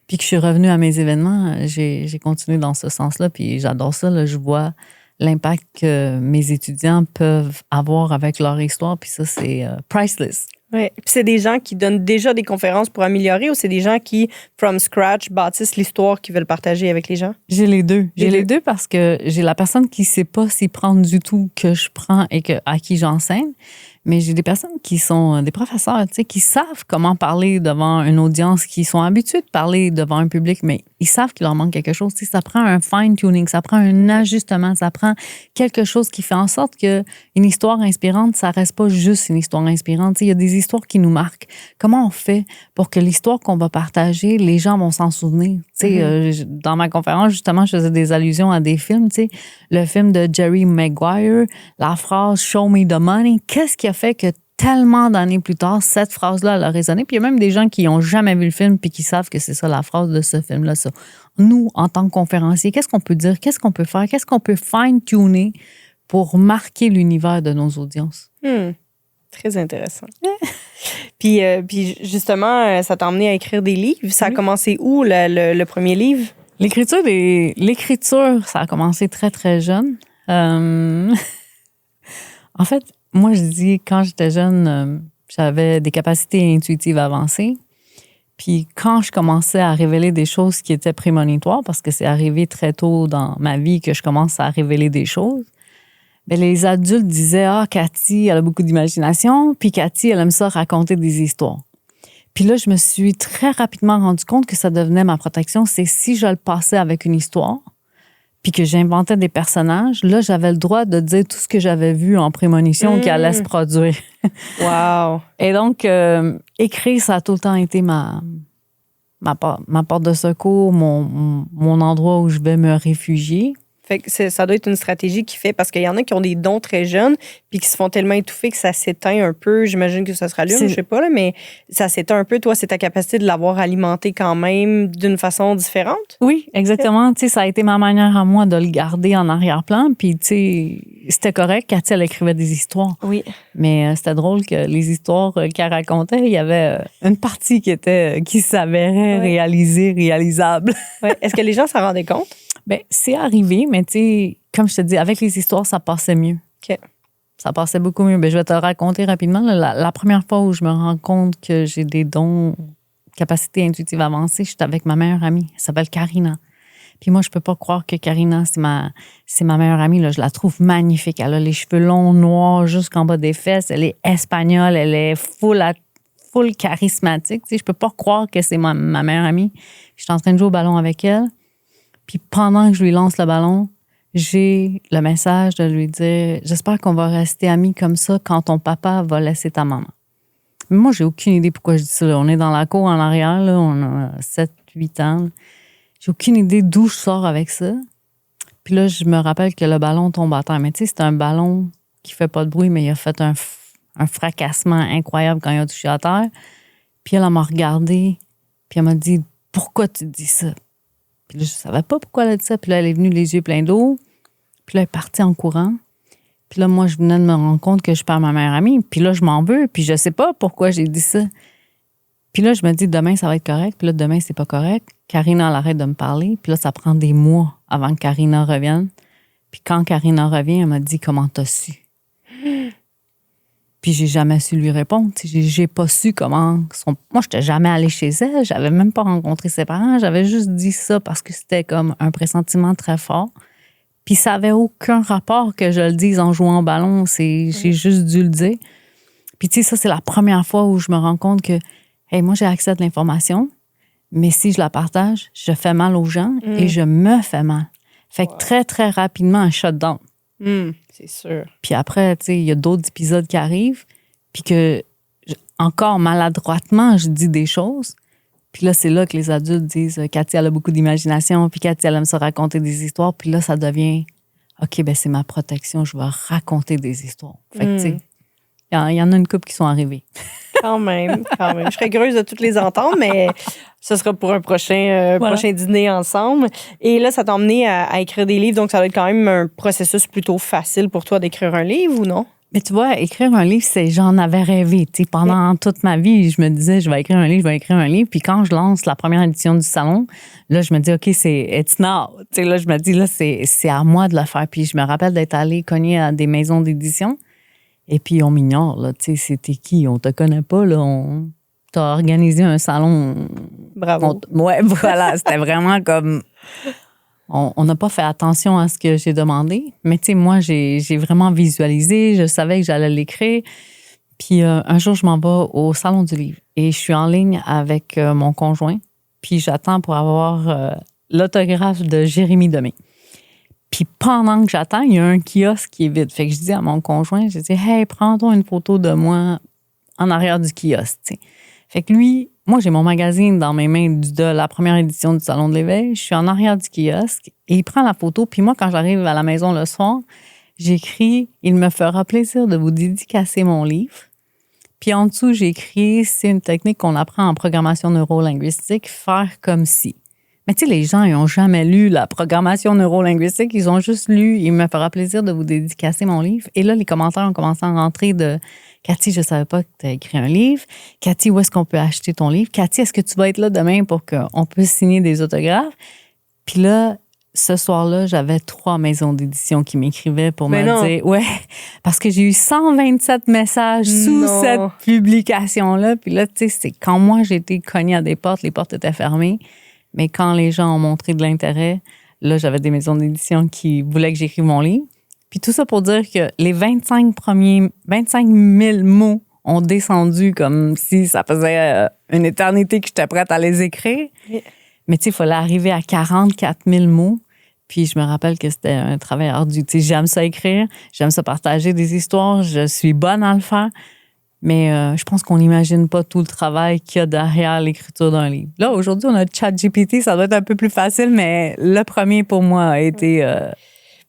Puis que je suis revenue à mes événements, j'ai continué dans ce sens-là, puis j'adore ça. Là, je vois l'impact que mes étudiants peuvent avoir avec leur histoire, puis ça, c'est priceless. Oui. Puis c'est des gens qui donnent déjà des conférences pour améliorer ou c'est des gens qui, from scratch, bâtissent l'histoire qu'ils veulent partager avec les gens? J'ai les deux. J'ai les deux parce que j'ai la personne qui ne sait pas s'y prendre du tout que je prends et à qui j'enseigne. Mais j'ai des personnes qui sont des professeurs, tu sais, qui savent comment parler devant une audience, qui sont habitués de parler devant un public, mais ils savent qu'il leur manque quelque chose. Tu sais, ça prend un fine-tuning, ça prend un ajustement, ça prend quelque chose qui fait en sorte que une histoire inspirante, ça reste pas juste une histoire inspirante. Tu sais, il y a des histoires qui nous marquent. Comment on fait pour que l'histoire qu'on va partager, les gens vont s'en souvenir? Tu sais, dans ma conférence, justement, je faisais des allusions à des films, tu sais, le film de Jerry Maguire, la phrase « Show me the money », qu'est-ce qui a fait que tellement d'années plus tard, cette phrase-là, elle a résonné. Puis il y a même des gens qui n'ont jamais vu le film puis qui savent que c'est ça la phrase de ce film-là. Ça. Nous, en tant que conférenciers, qu'est-ce qu'on peut dire? Qu'est-ce qu'on peut faire? Qu'est-ce qu'on peut fine-tuner pour marquer l'univers de nos audiences? Très intéressant. Puis justement, ça t'a emmené à écrire des livres. Ça a commencé où, le premier livre? L'écriture, ça a commencé très, très jeune. En fait, moi, je dis, quand j'étais jeune, j'avais des capacités intuitives avancées. Puis quand je commençais à révéler des choses qui étaient prémonitoires, parce que c'est arrivé très tôt dans ma vie que je commence à révéler des choses, bien, les adultes disaient « Ah, Cathy, elle a beaucoup d'imagination, puis Cathy, elle aime ça raconter des histoires. » Puis là, je me suis très rapidement rendu compte que ça devenait ma protection. C'est si je le passais avec une histoire, puis que j'inventais des personnages, là, j'avais le droit de dire tout ce que j'avais vu en prémonition qui allait se produire. Wow! Et donc, écrire, ça a tout le temps été ma porte de secours, mon endroit où je vais me réfugier. Fait que ça doit être une stratégie qui fait, parce qu'il y en a qui ont des dons très jeunes, puis qui se font tellement étouffer que ça s'éteint un peu. J'imagine que ça se rallume, je sais pas, là, mais ça s'éteint un peu. Toi, c'est ta capacité de l'avoir alimenté quand même d'une façon différente? Oui, exactement. Tu sais, ça a été ma manière à moi de le garder en arrière-plan. Puis, tu sais, c'était correct. Cathy, elle écrivait des histoires. Oui. Mais c'était drôle que les histoires qu'elle racontait, il y avait une partie qui s'avérait réalisable. Ouais. Est-ce que les gens s'en rendaient compte? Ben, c'est arrivé, mais tu sais, comme je te dis, avec les histoires, ça passait mieux. OK. Ça passait beaucoup mieux. Ben, je vais te raconter rapidement. La première fois où je me rends compte que j'ai des dons, capacité intuitive avancée, j'étais avec ma meilleure amie. Elle s'appelle Karina. Puis moi, je peux pas croire que Karina, c'est ma meilleure amie. Là. Je la trouve magnifique. Elle a les cheveux longs, noirs, jusqu'en bas des fesses. Elle est espagnole. Elle est full charismatique. Tu sais, je peux pas croire que c'est ma meilleure amie. Je suis en train de jouer au ballon avec elle. Puis pendant que je lui lance le ballon, j'ai le message de lui dire « J'espère qu'on va rester amis comme ça quand ton papa va laisser ta maman. » Mais moi, j'ai aucune idée pourquoi je dis ça. Là. On est dans la cour en arrière, là, on a 7-8 ans. Là. J'ai aucune idée d'où je sors avec ça. Puis là, je me rappelle que le ballon tombe à terre. Mais tu sais, c'est un ballon qui fait pas de bruit, mais il a fait un fracassement incroyable quand il a touché à terre. Puis elle m'a regardé, puis elle m'a dit « Pourquoi tu dis ça? » Puis là, je savais pas pourquoi elle a dit ça. Puis là, elle est venue les yeux pleins d'eau. Puis là, elle est partie en courant. Puis là, moi, je venais de me rendre compte que je perds ma meilleure amie. Puis là, je m'en veux. Puis je sais pas pourquoi j'ai dit ça. Puis là, je me dis, demain, ça va être correct. Puis là, demain, c'est pas correct. Karina, elle arrête de me parler. Puis là, ça prend des mois avant que Karina revienne. Puis quand Karina revient, elle m'a dit, comment t'as su? Puis j'ai jamais su lui répondre. J'ai pas su comment... Moi, je n'étais jamais allée chez elle. J'avais même pas rencontré ses parents. J'avais juste dit ça parce que c'était comme un pressentiment très fort. Puis ça avait aucun rapport que je le dise en jouant au ballon. J'ai juste dû le dire. Puis tu sais, ça, c'est la première fois où je me rends compte que, hey, moi, j'ai accès à de l'information, mais si je la partage, je fais mal aux gens et je me fais mal. Fait que très, très rapidement, un shutdown. C'est sûr. Puis après, tu sais, il y a d'autres épisodes qui arrivent, puis que, encore maladroitement, je dis des choses. Puis là, c'est là que les adultes disent « Cathy, elle a beaucoup d'imagination, puis Cathy, elle aime se raconter des histoires. » Puis là, ça devient « OK, ben c'est ma protection, je vais raconter des histoires. » Fait que, tu sais, il y en a une couple qui sont arrivées. Quand même, quand même. Je serais curieuse de toutes les entendre, mais ce sera pour un prochain dîner ensemble. Et là, ça t'a emmené à écrire des livres, donc ça va être quand même un processus plutôt facile pour toi d'écrire un livre ou non? Mais tu vois, écrire un livre, j'en avais rêvé. Tu sais, pendant toute ma vie, je me disais, je vais écrire un livre, je vais écrire un livre. Puis quand je lance la première édition du salon, là, je me dis, OK, it's now. Tu sais, là, je me dis, là, c'est à moi de le faire. Puis je me rappelle d'être allée cogner à des maisons d'édition. Et puis, on m'ignore, là. Tu sais, c'était qui? On te connaît pas, là. T'as organisé un salon. Bravo. Ouais, voilà. C'était vraiment comme... On n'a pas fait attention à ce que j'ai demandé. Mais tu sais, moi, j'ai vraiment visualisé. Je savais que j'allais l'écrire. Puis un jour, je m'en vais au Salon du livre. Et je suis en ligne avec mon conjoint. Puis j'attends pour avoir l'autographe de Jérémy Demé. Puis pendant que j'attends, il y a un kiosque qui est vide. Fait que je dis à mon conjoint, je dis, hey, prends-toi une photo de moi en arrière du kiosque. T'sais. Fait que lui, moi, j'ai mon magazine dans mes mains de la première édition du Salon de l'Éveil. Je suis en arrière du kiosque et il prend la photo. Puis moi, quand j'arrive à la maison le soir, j'écris « Il me fera plaisir de vous dédicacer mon livre ». Puis en dessous, j'ai écrit « C'est une technique qu'on apprend en programmation neurolinguistique, faire comme si ». Mais tu sais, les gens, ils n'ont jamais lu la programmation neurolinguistique. Ils ont juste lu « Il me fera plaisir de vous dédicacer mon livre ». Et là, les commentaires ont commencé à rentrer de « Cathy, je ne savais pas que tu as écrit un livre. Cathy, où est-ce qu'on peut acheter ton livre? Cathy, est-ce que tu vas être là demain pour qu'on puisse signer des autographes? » Puis là, ce soir-là, j'avais 3 maisons d'édition qui m'écrivaient pour me dire... Ouais, parce que j'ai eu 127 messages sous cette publication-là. Puis là, tu sais, c'est quand moi, j'ai été cognée à des portes, les portes étaient fermées. Mais quand les gens ont montré de l'intérêt, là, j'avais des maisons d'édition qui voulaient que j'écrive mon livre. Puis tout ça pour dire que les 25 000 mots ont descendu comme si ça faisait une éternité que j'étais prête à les écrire. Yeah. Mais tu sais, il fallait arriver à 44 000 mots. Puis je me rappelle que c'était un travail ardu. Tu sais, j'aime ça écrire, j'aime ça partager des histoires, je suis bonne à le faire. Mais je pense qu'on n'imagine pas tout le travail qu'il y a derrière l'écriture d'un livre. Là, aujourd'hui, on a ChatGPT, ça doit être un peu plus facile, mais le premier pour moi a été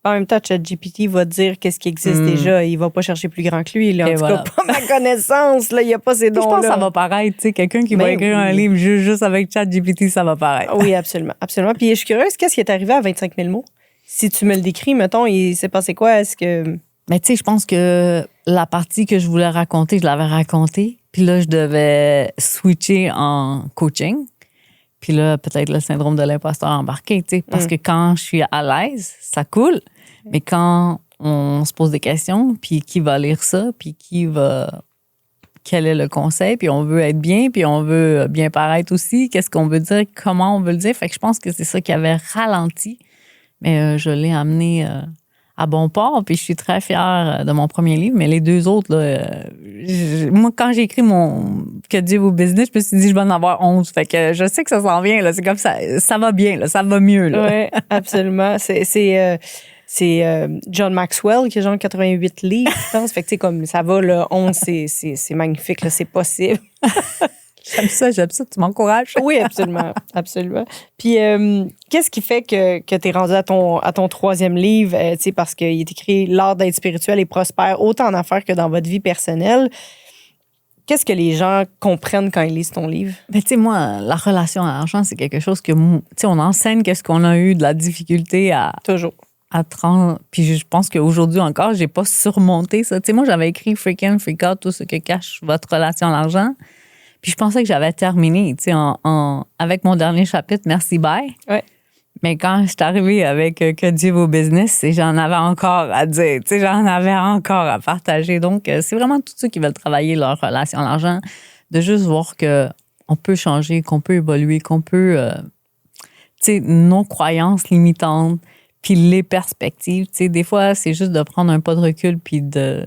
En même temps, ChatGPT va te dire qu'est-ce qui existe déjà. Il va pas chercher plus grand que lui. Là. En tout cas, pas ma connaissance. Là, il n'y a pas ces dons-là. Je pense que ça va paraître. Tu sais, quelqu'un qui va écrire un livre juste avec ChatGPT, ça va paraître. Oui, absolument. Absolument. Puis je suis curieuse, qu'est-ce qui est arrivé à 25 000 mots? Si tu me le décris, mettons, il s'est passé quoi? Est-ce que... Mais tu sais, je pense que la partie que je voulais raconter, je l'avais racontée. Puis là, je devais switcher en coaching. Puis là, peut-être le syndrome de l'imposteur embarqué, tu sais. Parce que quand je suis à l'aise, ça coule. Mais quand on se pose des questions, puis qui va lire ça, puis quel est le conseil, puis on veut être bien, puis on veut bien paraître aussi, qu'est-ce qu'on veut dire, comment on veut le dire. Fait que je pense que c'est ça qui avait ralenti. Mais je l'ai amené à bon port, puis je suis très fière de mon premier livre. Mais les deux autres, là, moi, quand j'ai écrit Que Dieu vous business, je me suis dit, je vais en avoir 11. Fait que je sais que ça s'en vient, là. C'est comme ça va bien, là. Ça va mieux, là. Oui, absolument. C'est John Maxwell qui a genre 88 livres, je pense. Fait que, tu sais, comme ça va, là, 11, c'est magnifique, là, c'est possible. J'aime ça, tu m'encourages. Oui, absolument, absolument. Puis, qu'est-ce qui fait que tu es rendu à ton troisième livre, tu sais, parce qu'il est écrit L'art d'être spirituel et prospère, autant en affaires que dans votre vie personnelle. Qu'est-ce que les gens comprennent quand ils lisent ton livre? Ben, tu sais, moi, la relation à l'argent, c'est quelque chose que, tu sais, on enseigne qu'est-ce qu'on a eu de la difficulté Toujours. À 30. Puis je pense qu'aujourd'hui encore, j'ai pas surmonté ça. Tu sais, moi, j'avais écrit Freak In, Freak Out, tout ce que cache votre relation à l'argent. Puis je pensais que j'avais terminé, tu sais, avec mon dernier chapitre, Merci, bye. Ouais. Mais quand je suis arrivée avec Que Dieu vos business, j'en avais encore à dire, tu sais, j'en avais encore à partager. Donc, c'est vraiment tous ceux qui veulent travailler leur relation à l'argent, de juste voir qu'on peut changer, qu'on peut évoluer, qu'on peut, tu sais, nos croyances limitantes, puis les perspectives. Tu sais, des fois, c'est juste de prendre un pas de recul, puis de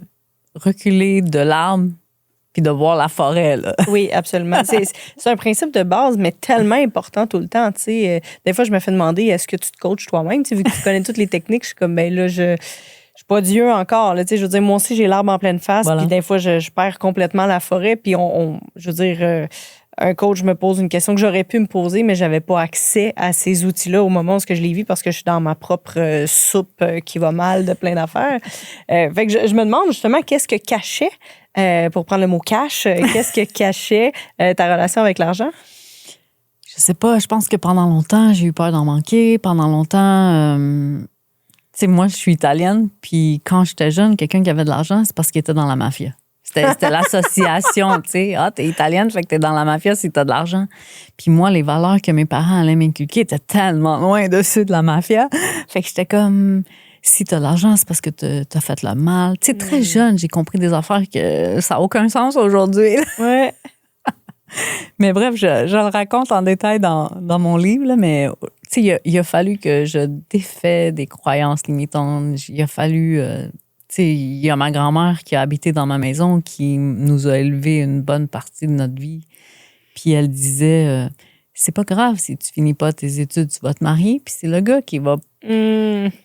reculer de l'arbre, puis de voir la forêt, là. Oui, absolument. C'est un principe de base, mais tellement important tout le temps. Tu sais, des fois, je me fais demander, est-ce que tu te coaches toi-même? Tu sais, vu que tu connais toutes les techniques, je suis comme, ben là, je suis pas Dieu encore. Là, tu sais, je veux dire, moi aussi, j'ai l'arbre en pleine face, Voilà. puis des fois, je perds complètement la forêt, puis je veux dire, un coach me pose une question que j'aurais pu me poser, mais j'avais pas accès à ces outils-là au moment où je les vis parce que je suis dans ma propre soupe qui va mal de plein d'affaires. Fait que je me demande justement qu'est-ce que cachait, pour prendre le mot cash, qu'est-ce que cachait ta relation avec l'argent? Je sais pas, je pense que pendant longtemps, j'ai eu peur d'en manquer. Pendant longtemps, tu sais, moi, je suis italienne, puis quand j'étais jeune, quelqu'un qui avait de l'argent, c'est parce qu'il était dans la mafia. C'était l'association, tu sais. Ah, t'es italienne, fait que t'es dans la mafia si t'as de l'argent. Puis moi, les valeurs que mes parents allaient m'inculquer étaient tellement loin de ceux de la mafia. Fait que j'étais comme, si t'as de l'argent, c'est parce que t'as fait le mal. Tu sais, très jeune, j'ai compris des affaires que ça n'a aucun sens aujourd'hui. Ouais. Mais bref, je le raconte en détail dans mon livre, là, mais tu sais, il a fallu que je défais des croyances limitantes. Il a fallu... tu sais, il y a ma grand-mère qui a habité dans ma maison, qui nous a élevés une bonne partie de notre vie. Puis elle disait, c'est pas grave si tu finis pas tes études, tu vas te marier. Puis c'est le gars qui va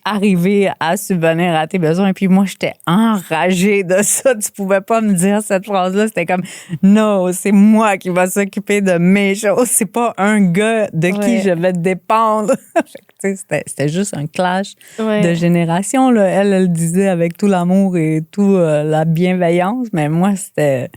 arriver à subvenir à tes besoins. Puis moi, j'étais enragée de ça. Tu pouvais pas me dire cette phrase-là. C'était comme, non, c'est moi qui va s'occuper de mes choses. C'est pas un gars de qui je vais dépendre. C'était juste un clash de génération. Là. Elle disait avec tout l'amour et toute la bienveillance. Mais moi, c'était...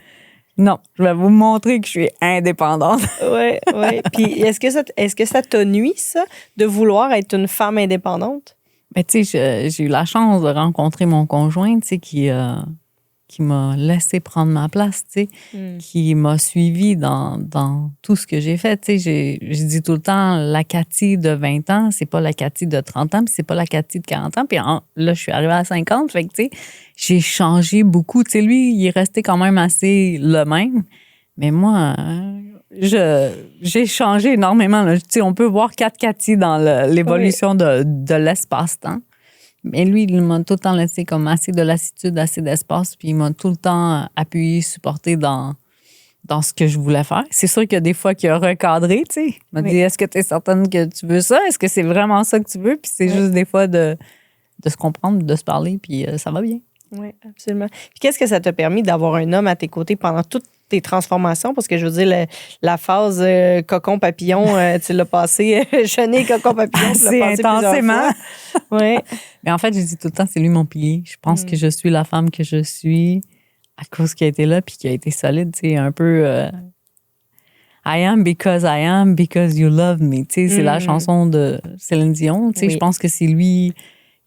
Non, je vais vous montrer que je suis indépendante. Oui, oui. Puis est-ce que ça t'a nuit, ça, de vouloir être une femme indépendante? Ben, tu sais, j'ai eu la chance de rencontrer mon conjoint, tu sais, qui m'a laissé prendre ma place, tu sais, qui m'a suivi dans tout ce que j'ai fait. Tu sais, je dis tout le temps, la Cathy de 20 ans, c'est pas la Cathy de 30 ans, puis c'est pas la Cathy de 40 ans. Puis là, je suis arrivée à 50, fait que, tu sais, j'ai changé beaucoup. Tu sais, lui, il est resté quand même assez le même. Mais moi, j'ai changé énormément. Là. Tu sais, on peut voir 4 Cathy dans l'évolution de l'espace-temps. Mais lui, il m'a tout le temps laissé comme assez de lassitude, assez d'espace, puis il m'a tout le temps appuyé, supporté dans ce que je voulais faire. C'est sûr qu'il y a des fois qu'il a recadré, tu sais. Il m'a dit, est-ce que tu es certaine que tu veux ça? Est-ce que c'est vraiment ça que tu veux? Puis c'est juste des fois de se comprendre, de se parler, puis ça va bien. Oui, absolument. Puis qu'est-ce que ça t'a permis d'avoir un homme à tes côtés pendant toutes tes transformations? Parce que je veux dire, la phase cocon-papillon, tu l'as passé, chenille, cocon-papillon, tu l'as passé intensément. Oui. Mais en fait, je dis tout le temps, c'est lui mon pilier. Je pense que je suis la femme que je suis à cause qu'il a été là puis qu'il a été solide. Tu sais, un peu I am because you love me. Tu sais, c'est la chanson de Céline Dion. Tu sais, je pense que si lui,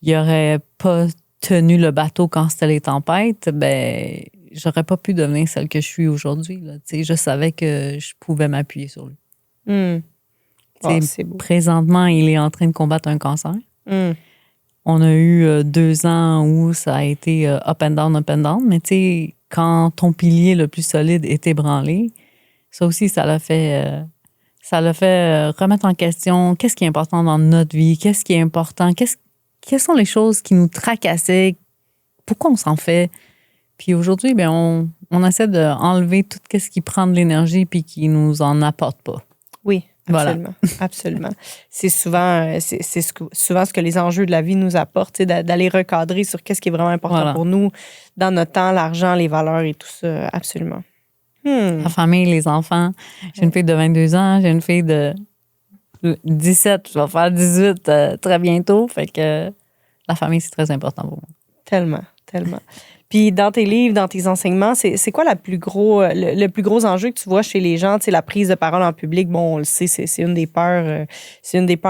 il aurait pas tenu le bateau quand c'était les tempêtes, ben, j'aurais pas pu devenir celle que je suis aujourd'hui. Là. Tu sais, je savais que je pouvais m'appuyer sur lui. C'est beau. Présentement, il est en train de combattre un cancer. On a eu 2 ans où ça a été up and down. Mais tu sais, quand ton pilier le plus solide est ébranlé, ça aussi, ça l'a fait remettre en question qu'est-ce qui est important dans notre vie, qu'est-ce qui est important, quelles sont les choses qui nous tracassaient, pourquoi on s'en fait. Puis aujourd'hui, ben on essaie d'enlever tout ce qui prend de l'énergie puis qui nous en apporte pas. Oui, absolument. Voilà. Absolument. C'est souvent ce que les enjeux de la vie nous apportent, d'aller recadrer sur qu'est-ce qui est vraiment important pour nous dans notre temps, l'argent, les valeurs et tout ça. Absolument. La famille, les enfants. J'ai une fille de 22 ans, j'ai une fille de 17, je vais faire 18 très bientôt. Fait que la famille, c'est très important pour moi. Tellement. Puis dans tes livres, dans tes enseignements, c'est quoi le plus gros enjeu que tu vois chez les gens? Tu sais, la prise de parole en public, bon, on le sait, c'est une des peurs,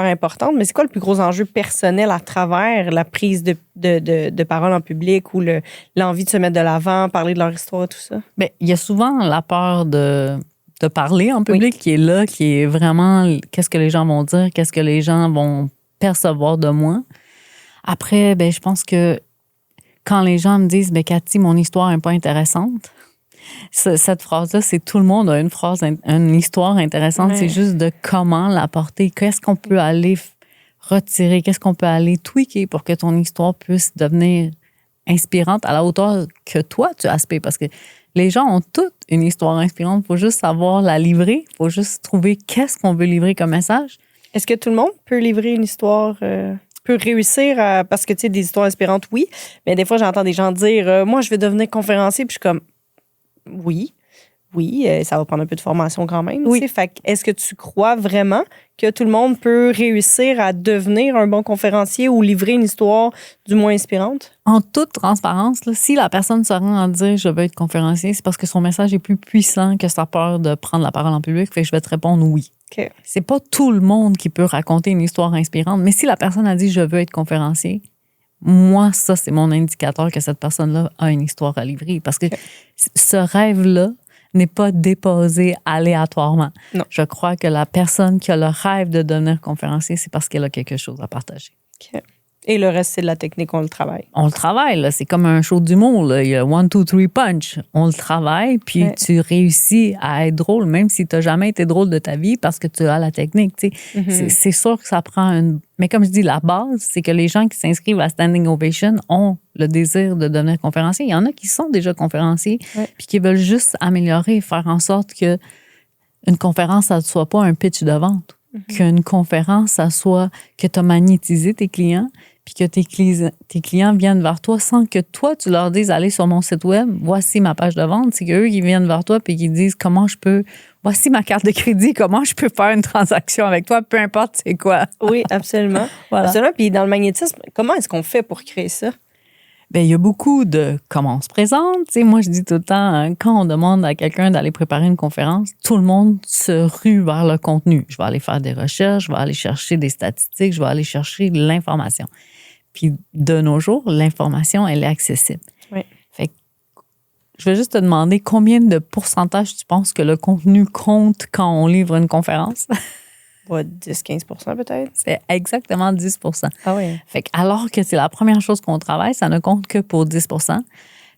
importantes, mais c'est quoi le plus gros enjeu personnel à travers la prise de parole en public ou l'envie de se mettre de l'avant, parler de leur histoire et tout ça? Bien, il y a souvent la peur de parler en public qui est là, qui est vraiment qu'est-ce que les gens vont dire, qu'est-ce que les gens vont percevoir de moi. Après, ben je pense que quand les gens me disent, ben Cathy, mon histoire n'est pas intéressante, cette phrase-là, c'est tout le monde a une histoire intéressante. C'est juste de comment l'apporter. Qu'est-ce qu'on peut aller retirer? Qu'est-ce qu'on peut aller tweaker pour que ton histoire puisse devenir inspirante à la hauteur que toi, tu aspires? Parce que les gens ont toutes une histoire inspirante. Il faut juste savoir la livrer. Il faut juste trouver qu'est-ce qu'on veut livrer comme message. Est-ce que tout le monde peut livrer une histoire... peut réussir parce que, tu sais, des histoires inspirantes, oui. Mais des fois, j'entends des gens dire moi, je vais devenir conférencier. Puis je suis comme oui, ça va prendre un peu de formation quand même. Oui. Fait que est-ce que tu crois vraiment que tout le monde peut réussir à devenir un bon conférencier ou livrer une histoire du moins inspirante? En toute transparence, là, si la personne se rend à dire je veux être conférencier, c'est parce que son message est plus puissant que sa peur de prendre la parole en public. Fait que je vais te répondre oui. Okay. C'est pas tout le monde qui peut raconter une histoire inspirante, mais si la personne a dit « je veux être conférencier », moi, ça, c'est mon indicateur que cette personne-là a une histoire à livrer. Parce que ce rêve-là n'est pas déposé aléatoirement. Non. Je crois que la personne qui a le rêve de devenir conférencier, c'est parce qu'elle a quelque chose à partager. Okay. Et le reste, c'est de la technique, on le travaille. On le travaille, là. C'est comme un show d'humour, là. Il y a 1, 2, 3 punch. On le travaille, puis tu réussis à être drôle, même si tu n'as jamais été drôle de ta vie parce que tu as la technique, tu sais. C'est sûr que ça prend une... Mais comme je dis, la base, c'est que les gens qui s'inscrivent à Standing Ovation ont le désir de devenir conférencier. Il y en a qui sont déjà conférenciers, puis qui veulent juste améliorer, faire en sorte que une conférence, ça ne soit pas un pitch de vente. Qu'une conférence, ça soit que tu as magnétisé tes clients, puis que tes clients viennent vers toi sans que toi, tu leur dises, allez sur mon site web, voici ma page de vente. C'est qu'eux qui viennent vers toi puis qui disent, voici ma carte de crédit, comment je peux faire une transaction avec toi, peu importe c'est quoi. Oui, absolument. Voilà. Absolument. Puis dans le magnétisme, comment est-ce qu'on fait pour créer ça? Bien, il y a beaucoup de comment on se présente. Tu sais, moi, je dis tout le temps, hein, quand on demande à quelqu'un d'aller préparer une conférence, tout le monde se rue vers le contenu. Je vais aller faire des recherches, je vais aller chercher des statistiques, je vais aller chercher de l'information. Puis de nos jours, l'information, elle est accessible. Oui. Fait que je vais juste te demander combien de pourcentage tu penses que le contenu compte quand on livre une conférence? 10-15% peut-être? C'est exactement 10 %. Ah oui. Fait que alors que c'est la première chose qu'on travaille, ça ne compte que pour 10 %.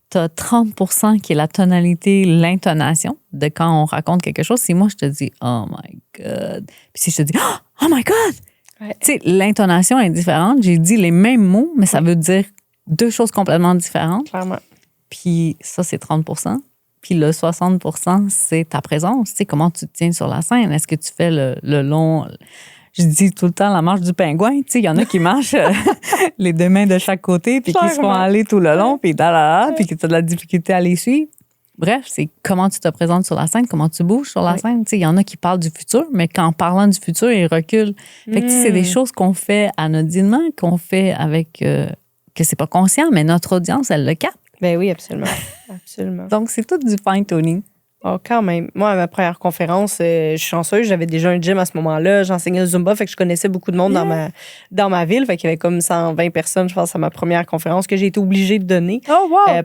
Tu as 30 % qui est la tonalité, l'intonation de quand on raconte quelque chose. Si moi, je te dis « Oh my God », puis si je te dis « Oh my God », tu sais, l'intonation est différente. J'ai dit les mêmes mots, mais ça veut dire 2 choses complètement différentes. Clairement. Puis ça, c'est 30 %. Puis le 60 %, c'est ta présence. Tu sais, comment tu te tiens sur la scène. Est-ce que tu fais le long... Je dis tout le temps la marche du pingouin. Tu sais, il y en a qui marchent les deux mains de chaque côté, puis qui se font aller tout le long, puis puis que tu as de la difficulté à les suivre. Bref, c'est comment tu te présentes sur la scène, comment tu bouges sur la scène. Tu sais, il y en a qui parlent du futur, mais qu'en parlant du futur, ils reculent. Fait que c'est des choses qu'on fait anodinement, qu'on fait avec... que c'est pas conscient, mais notre audience, elle le capte. Ben oui, absolument. Absolument. Donc, c'est tout du fine-tuning. Oh, quand même. Moi, à ma première conférence, je suis chanceuse. J'avais déjà un gym à ce moment-là. J'enseignais le Zumba, fait que je connaissais beaucoup de monde dans ma ville. Fait qu'il y avait comme 120 personnes, je pense, à ma première conférence que j'ai été obligée de donner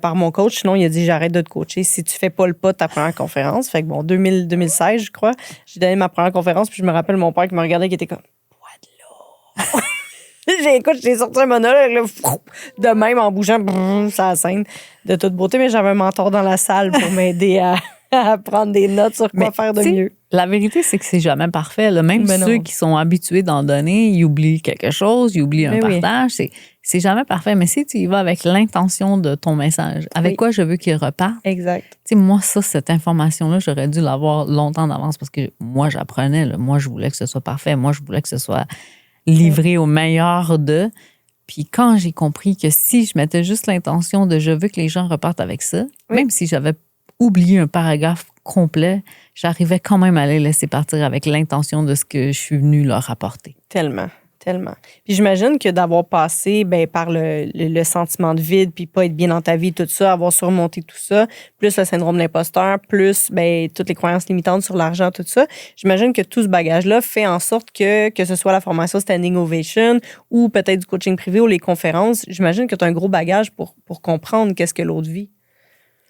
par mon coach. Sinon, il a dit, j'arrête de te coacher si tu fais pas le pas de ta première conférence. Fait que bon, 2016, je crois, j'ai donné ma première conférence. Puis je me rappelle mon père qui me regardait, qui était comme, bois de l'eau. J'ai sorti un monologue là, de même en bougeant sur la scène de toute beauté. Mais j'avais un mentor dans la salle pour m'aider à prendre des notes sur quoi faire de mieux. La vérité, c'est que c'est jamais parfait. Là. Même ceux qui sont habitués d'en donner, ils oublient quelque chose, ils oublient un partage. C'est jamais parfait. Mais si tu y vas avec l'intention de ton message, avec quoi je veux qu'il reparte. Exact. Tu sais, moi, cette information-là, j'aurais dû l'avoir longtemps d'avance parce que moi, j'apprenais. Là. Moi, je voulais que ce soit parfait. Moi, je voulais que ce soit livré au meilleur de. Puis quand j'ai compris que si je mettais juste l'intention de je veux que les gens repartent avec ça, même si j'avais oublié un paragraphe complet, j'arrivais quand même à les laisser partir avec l'intention de ce que je suis venue leur apporter. Tellement. Puis j'imagine que d'avoir passé par le sentiment de vide, puis pas être bien dans ta vie, tout ça, avoir surmonté tout ça, plus le syndrome de l'imposteur, plus toutes les croyances limitantes sur l'argent, tout ça, j'imagine que tout ce bagage-là fait en sorte que ce soit la formation Standing Ovation ou peut-être du coaching privé ou les conférences, j'imagine que tu as un gros bagage pour comprendre qu'est-ce que l'autre vit.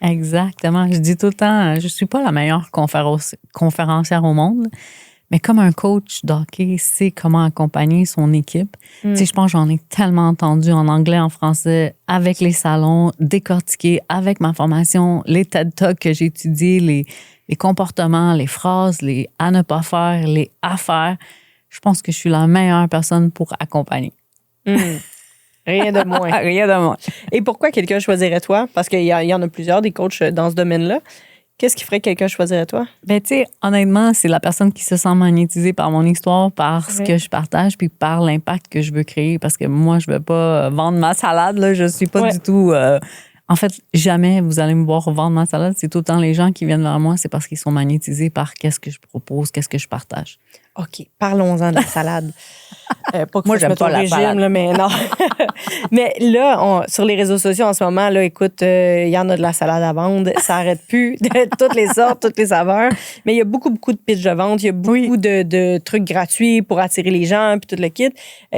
Exactement. Je dis tout le temps, je suis pas la meilleure conférencière au monde, mais comme un coach d'hockey sait comment accompagner son équipe, tu sais, je pense que j'en ai tellement entendu en anglais, en français, avec les salons, décortiquer avec ma formation, les TED Talks que j'ai étudiés, les comportements, les phrases, les à ne pas faire, les à faire. Je pense que je suis la meilleure personne pour accompagner. Rien de moins. Rien de moins. Et pourquoi quelqu'un choisirait toi? Parce qu'il y en a plusieurs, des coachs dans ce domaine-là. Qu'est-ce qui ferait que quelqu'un choisirait toi? Ben, tu sais, honnêtement, c'est la personne qui se sent magnétisée par mon histoire, par ce que je partage, puis par l'impact que je veux créer. Parce que moi, je ne veux pas vendre ma salade, là. Je ne suis pas du tout... en fait, jamais vous allez me voir vendre ma salade. C'est tout le temps les gens qui viennent vers moi, c'est parce qu'ils sont magnétisés par qu'est-ce que je propose, qu'est-ce que je partage. OK, parlons-en de la salade. Pas que moi, j'aime pas la régime, salade. Là, mais non. Mais là, sur les réseaux sociaux en ce moment, là, écoute, il y en a de la salade à vendre. Ça n'arrête plus. De toutes les sortes, toutes les saveurs. Mais il y a beaucoup de pitch de vente. Il y a beaucoup de trucs gratuits pour attirer les gens, puis tout le kit.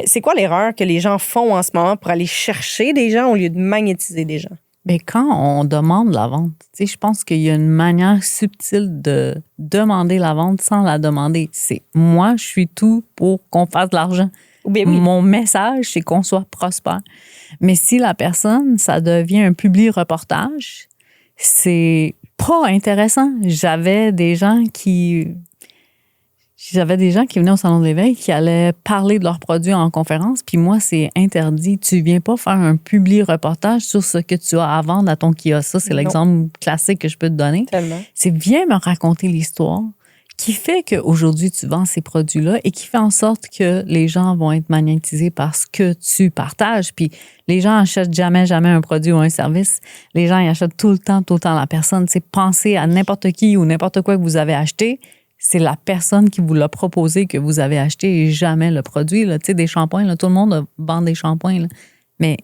C'est quoi l'erreur que les gens font en ce moment pour aller chercher des gens au lieu de magnétiser des gens? Bien, quand on demande la vente, tu sais, je pense qu'il y a une manière subtile de demander la vente sans la demander. C'est moi, je suis tout pour qu'on fasse de l'argent. Bien, oui. Mon message, c'est qu'on soit prospère. Mais si la personne, ça devient un publi-reportage, c'est pas intéressant. J'avais des gens qui venaient au Salon de l'Éveil qui allaient parler de leurs produits en conférence, puis moi, c'est interdit. Tu viens pas faire un publi-reportage sur ce que tu as à vendre à ton kiosque. Ça, c'est l'exemple classique que je peux te donner. Tellement. C'est viens me raconter l'histoire qui fait qu'aujourd'hui, tu vends ces produits-là et qui fait en sorte que les gens vont être magnétisés par ce que tu partages. Puis les gens achètent jamais un produit ou un service. Les gens, ils achètent tout le temps la personne. C'est penser à n'importe qui ou n'importe quoi que vous avez acheté. C'est la personne qui vous l'a proposé que vous avez acheté et jamais le produit. Tu sais, des shampoings, là, tout le monde vend des shampoings. Là. Mais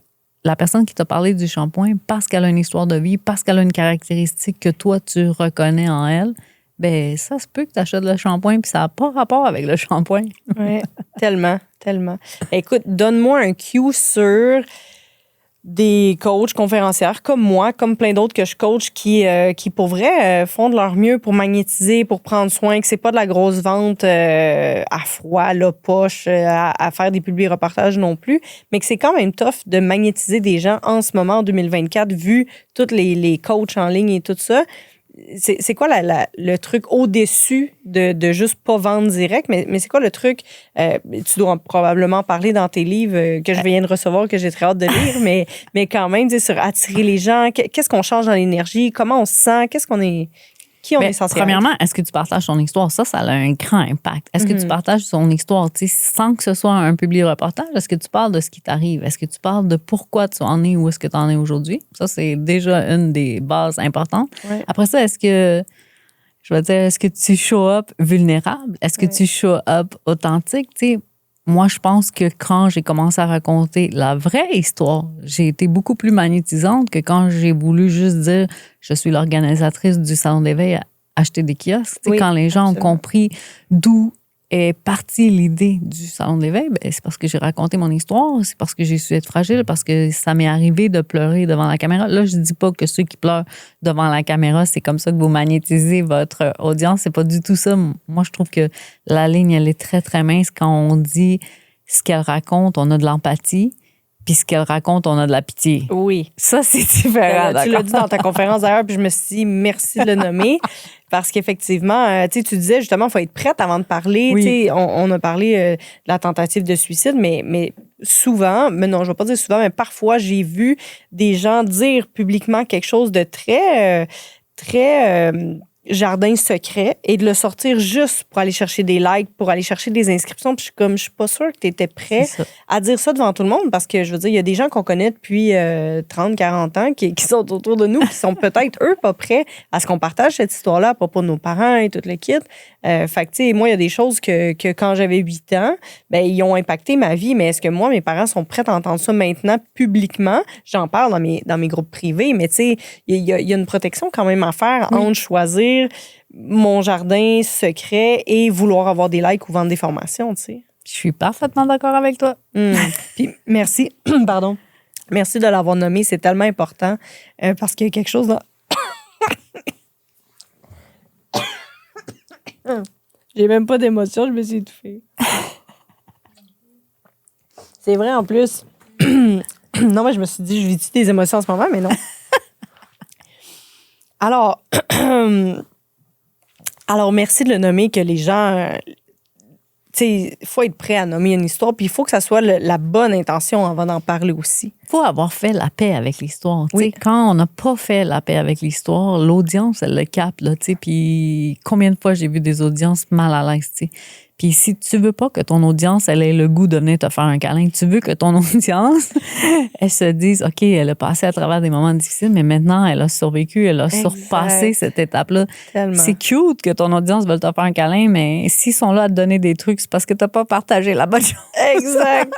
la personne qui t'a parlé du shampoing, parce qu'elle a une histoire de vie, parce qu'elle a une caractéristique que toi, tu reconnais en elle, ben ça se peut que tu achètes le shampoing puis ça n'a pas rapport avec le shampoing. Oui, tellement. Écoute, donne-moi un cue sur des coachs conférencières comme moi, comme plein d'autres que je coach qui pour vrai, font de leur mieux pour magnétiser, pour prendre soin, que c'est pas de la grosse vente à froid, là, poche, à faire des publi-reportages non plus, mais que c'est quand même tough de magnétiser des gens en ce moment, en 2024, vu tous les coachs en ligne et tout ça. C'est quoi le truc au-dessus de juste pas vendre direct, mais c'est quoi le truc? Tu dois probablement parler dans tes livres que je viens de recevoir, que j'ai très hâte de lire, mais quand même, sur attirer les gens, qu'est-ce qu'on change dans l'énergie, comment on se sent, qu'est-ce qu'on est... qui on est censé être. Premièrement, est-ce que tu partages ton histoire? Ça a un grand impact. Est-ce que tu partages ton histoire sans que ce soit un public reportage? Est-ce que tu parles de ce qui t'arrive? Est-ce que tu parles de pourquoi tu en es où est-ce que tu en es aujourd'hui? Ça, c'est déjà une des bases importantes. Ouais. Après ça, est-ce que tu show up vulnérable? Est-ce que tu show up authentique? Tu sais, moi, je pense que quand j'ai commencé à raconter la vraie histoire, j'ai été beaucoup plus magnétisante que quand j'ai voulu juste dire je suis l'organisatrice du salon d'éveil à acheter des kiosques. Tu sais, quand les gens ont compris d'où est partie l'idée du salon d'éveil, ben, c'est parce que j'ai raconté mon histoire, c'est parce que j'ai su être fragile, parce que ça m'est arrivé de pleurer devant la caméra. Là, je dis pas que ceux qui pleurent devant la caméra, c'est comme ça que vous magnétisez votre audience. C'est pas du tout ça. Moi, je trouve que la ligne, elle est très, très mince. Quand on dit ce qu'elle raconte, on a de l'empathie. Puis ce qu'elle raconte, on a de la pitié. Oui. Ça, c'est différent. Tu l'as dit dans ta conférence d'ailleurs, puis je me suis dit merci de le nommer. Parce qu'effectivement, tu disais justement, il faut être prête avant de parler. Oui. On a parlé de la tentative de suicide, mais souvent, mais non, je ne vais pas dire souvent, mais parfois, j'ai vu des gens dire publiquement quelque chose de très jardin secret et de le sortir juste pour aller chercher des likes, pour aller chercher des inscriptions. Puis je suis pas sûre que tu étais prêt à dire ça devant tout le monde parce que, je veux dire, il y a des gens qu'on connaît depuis 30, 40 ans qui sont autour de nous, qui sont peut-être, eux, pas prêts à ce qu'on partage cette histoire-là à propos de nos parents et tout le kit. Fait que, tu sais, moi, il y a des choses que quand j'avais 8 ans, ben ils ont impacté ma vie. Mais est-ce que moi, mes parents sont prêts à entendre ça maintenant publiquement? J'en parle dans mes groupes privés, mais tu sais, il y a une protection quand même à faire entre choisir mon jardin secret et vouloir avoir des likes ou vendre des formations, tu sais. Je suis parfaitement d'accord avec toi. Puis merci, pardon. Merci de l'avoir nommé, c'est tellement important parce qu'il y a quelque chose dans... J'ai même pas d'émotion, je me suis étouffée. C'est vrai en plus. Non, mais je me suis dit, je vis des émotions en ce moment, mais non. Alors, merci de le nommer que les gens... Tu sais, il faut être prêt à nommer une histoire, puis il faut que ça soit la bonne intention avant d'en parler aussi. Il faut avoir fait la paix avec l'histoire. Oui. Quand on n'a pas fait la paix avec l'histoire, l'audience, elle le capte. Puis combien de fois j'ai vu des audiences mal à l'aise. T'sais. Puis si tu veux pas que ton audience, elle ait le goût de venir te faire un câlin, tu veux que ton audience, elle se dise, OK, elle a passé à travers des moments difficiles, mais maintenant, elle a survécu, elle a surpassé cette étape-là. Tellement. C'est cute que ton audience veuille te faire un câlin, mais s'ils sont là à te donner des trucs, c'est parce que tu n'as pas partagé la bonne chose. Exact,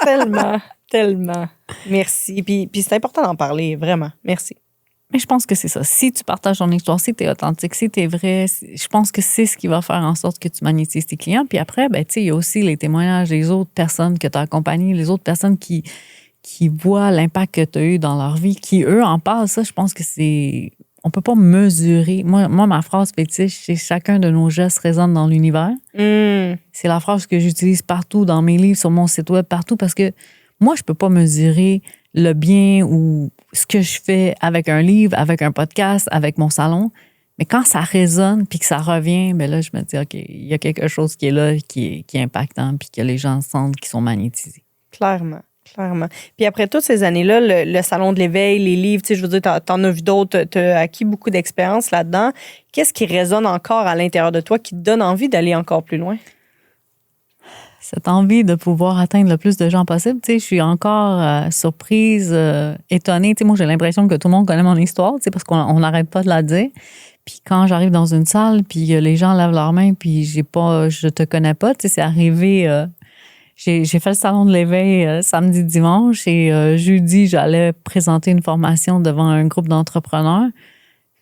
tellement. Merci. Puis c'est important d'en parler, vraiment. Merci. Mais je pense que c'est ça. Si tu partages ton histoire, si tu es authentique, si tu es vrai, je pense que c'est ce qui va faire en sorte que tu magnétises tes clients. Puis après, ben, tu sais, il y a aussi les témoignages des autres personnes que tu as accompagnées, les autres personnes qui voient l'impact que tu as eu dans leur vie, qui, eux, en parlent. Ça, je pense que c'est... On peut pas mesurer. Moi, ma phrase fétiche, c'est « chacun de nos gestes résonne dans l'univers ». C'est la phrase que j'utilise partout dans mes livres, sur mon site web, partout, parce que moi, je peux pas mesurer le bien ou ce que je fais avec un livre, avec un podcast, avec mon salon. Mais quand ça résonne puis que ça revient, ben là, je me dis, OK, il y a quelque chose qui est là, qui est impactant puis que les gens sentent qu'ils sont magnétisés. Clairement. Puis après toutes ces années-là, le salon de l'éveil, les livres, tu sais, je veux dire, t'en as vu d'autres, t'as acquis beaucoup d'expérience là-dedans. Qu'est-ce qui résonne encore à l'intérieur de toi qui te donne envie d'aller encore plus loin? Cette envie de pouvoir atteindre le plus de gens possible. Tu sais, je suis encore surprise, étonnée. Tu sais, moi, j'ai l'impression que tout le monde connaît mon histoire, tu sais, parce qu'on n'arrête pas de la dire. Puis quand j'arrive dans une salle, puis les gens lèvent leurs mains, puis je te connais pas, tu sais, c'est arrivé... J'ai fait le salon de l'éveil samedi, dimanche, et jeudi, j'allais présenter une formation devant un groupe d'entrepreneurs.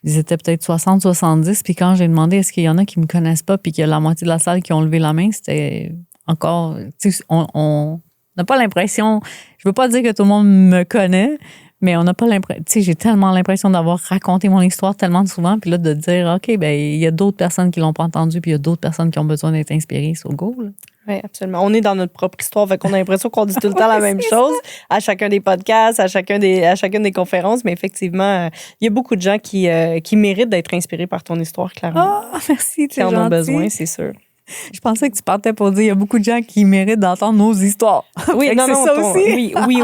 Ils étaient peut-être 60, 70. Puis quand j'ai demandé est-ce qu'il y en a qui me connaissent pas, puis qu'il y a la moitié de la salle qui ont levé la main, c'était... Encore, tu sais, on n'a pas l'impression, je veux pas dire que tout le monde me connaît, mais on n'a pas l'impression, tu sais, j'ai tellement l'impression d'avoir raconté mon histoire tellement souvent, puis là, de dire, OK, ben il y a d'autres personnes qui l'ont pas entendu, puis il y a d'autres personnes qui ont besoin d'être inspirées sur Go. Oui, absolument. On est dans notre propre histoire, fait qu'on a l'impression qu'on dit tout le temps la même chose à chacun des podcasts, à chacune des conférences, mais effectivement, il y a beaucoup de gens qui méritent d'être inspirés par ton histoire, clairement. Ah, merci, tu en ont besoin, c'est sûr. Je pensais que tu partais pour dire il y a beaucoup de gens qui méritent d'entendre nos histoires. Oui, non, c'est ça aussi. Oui,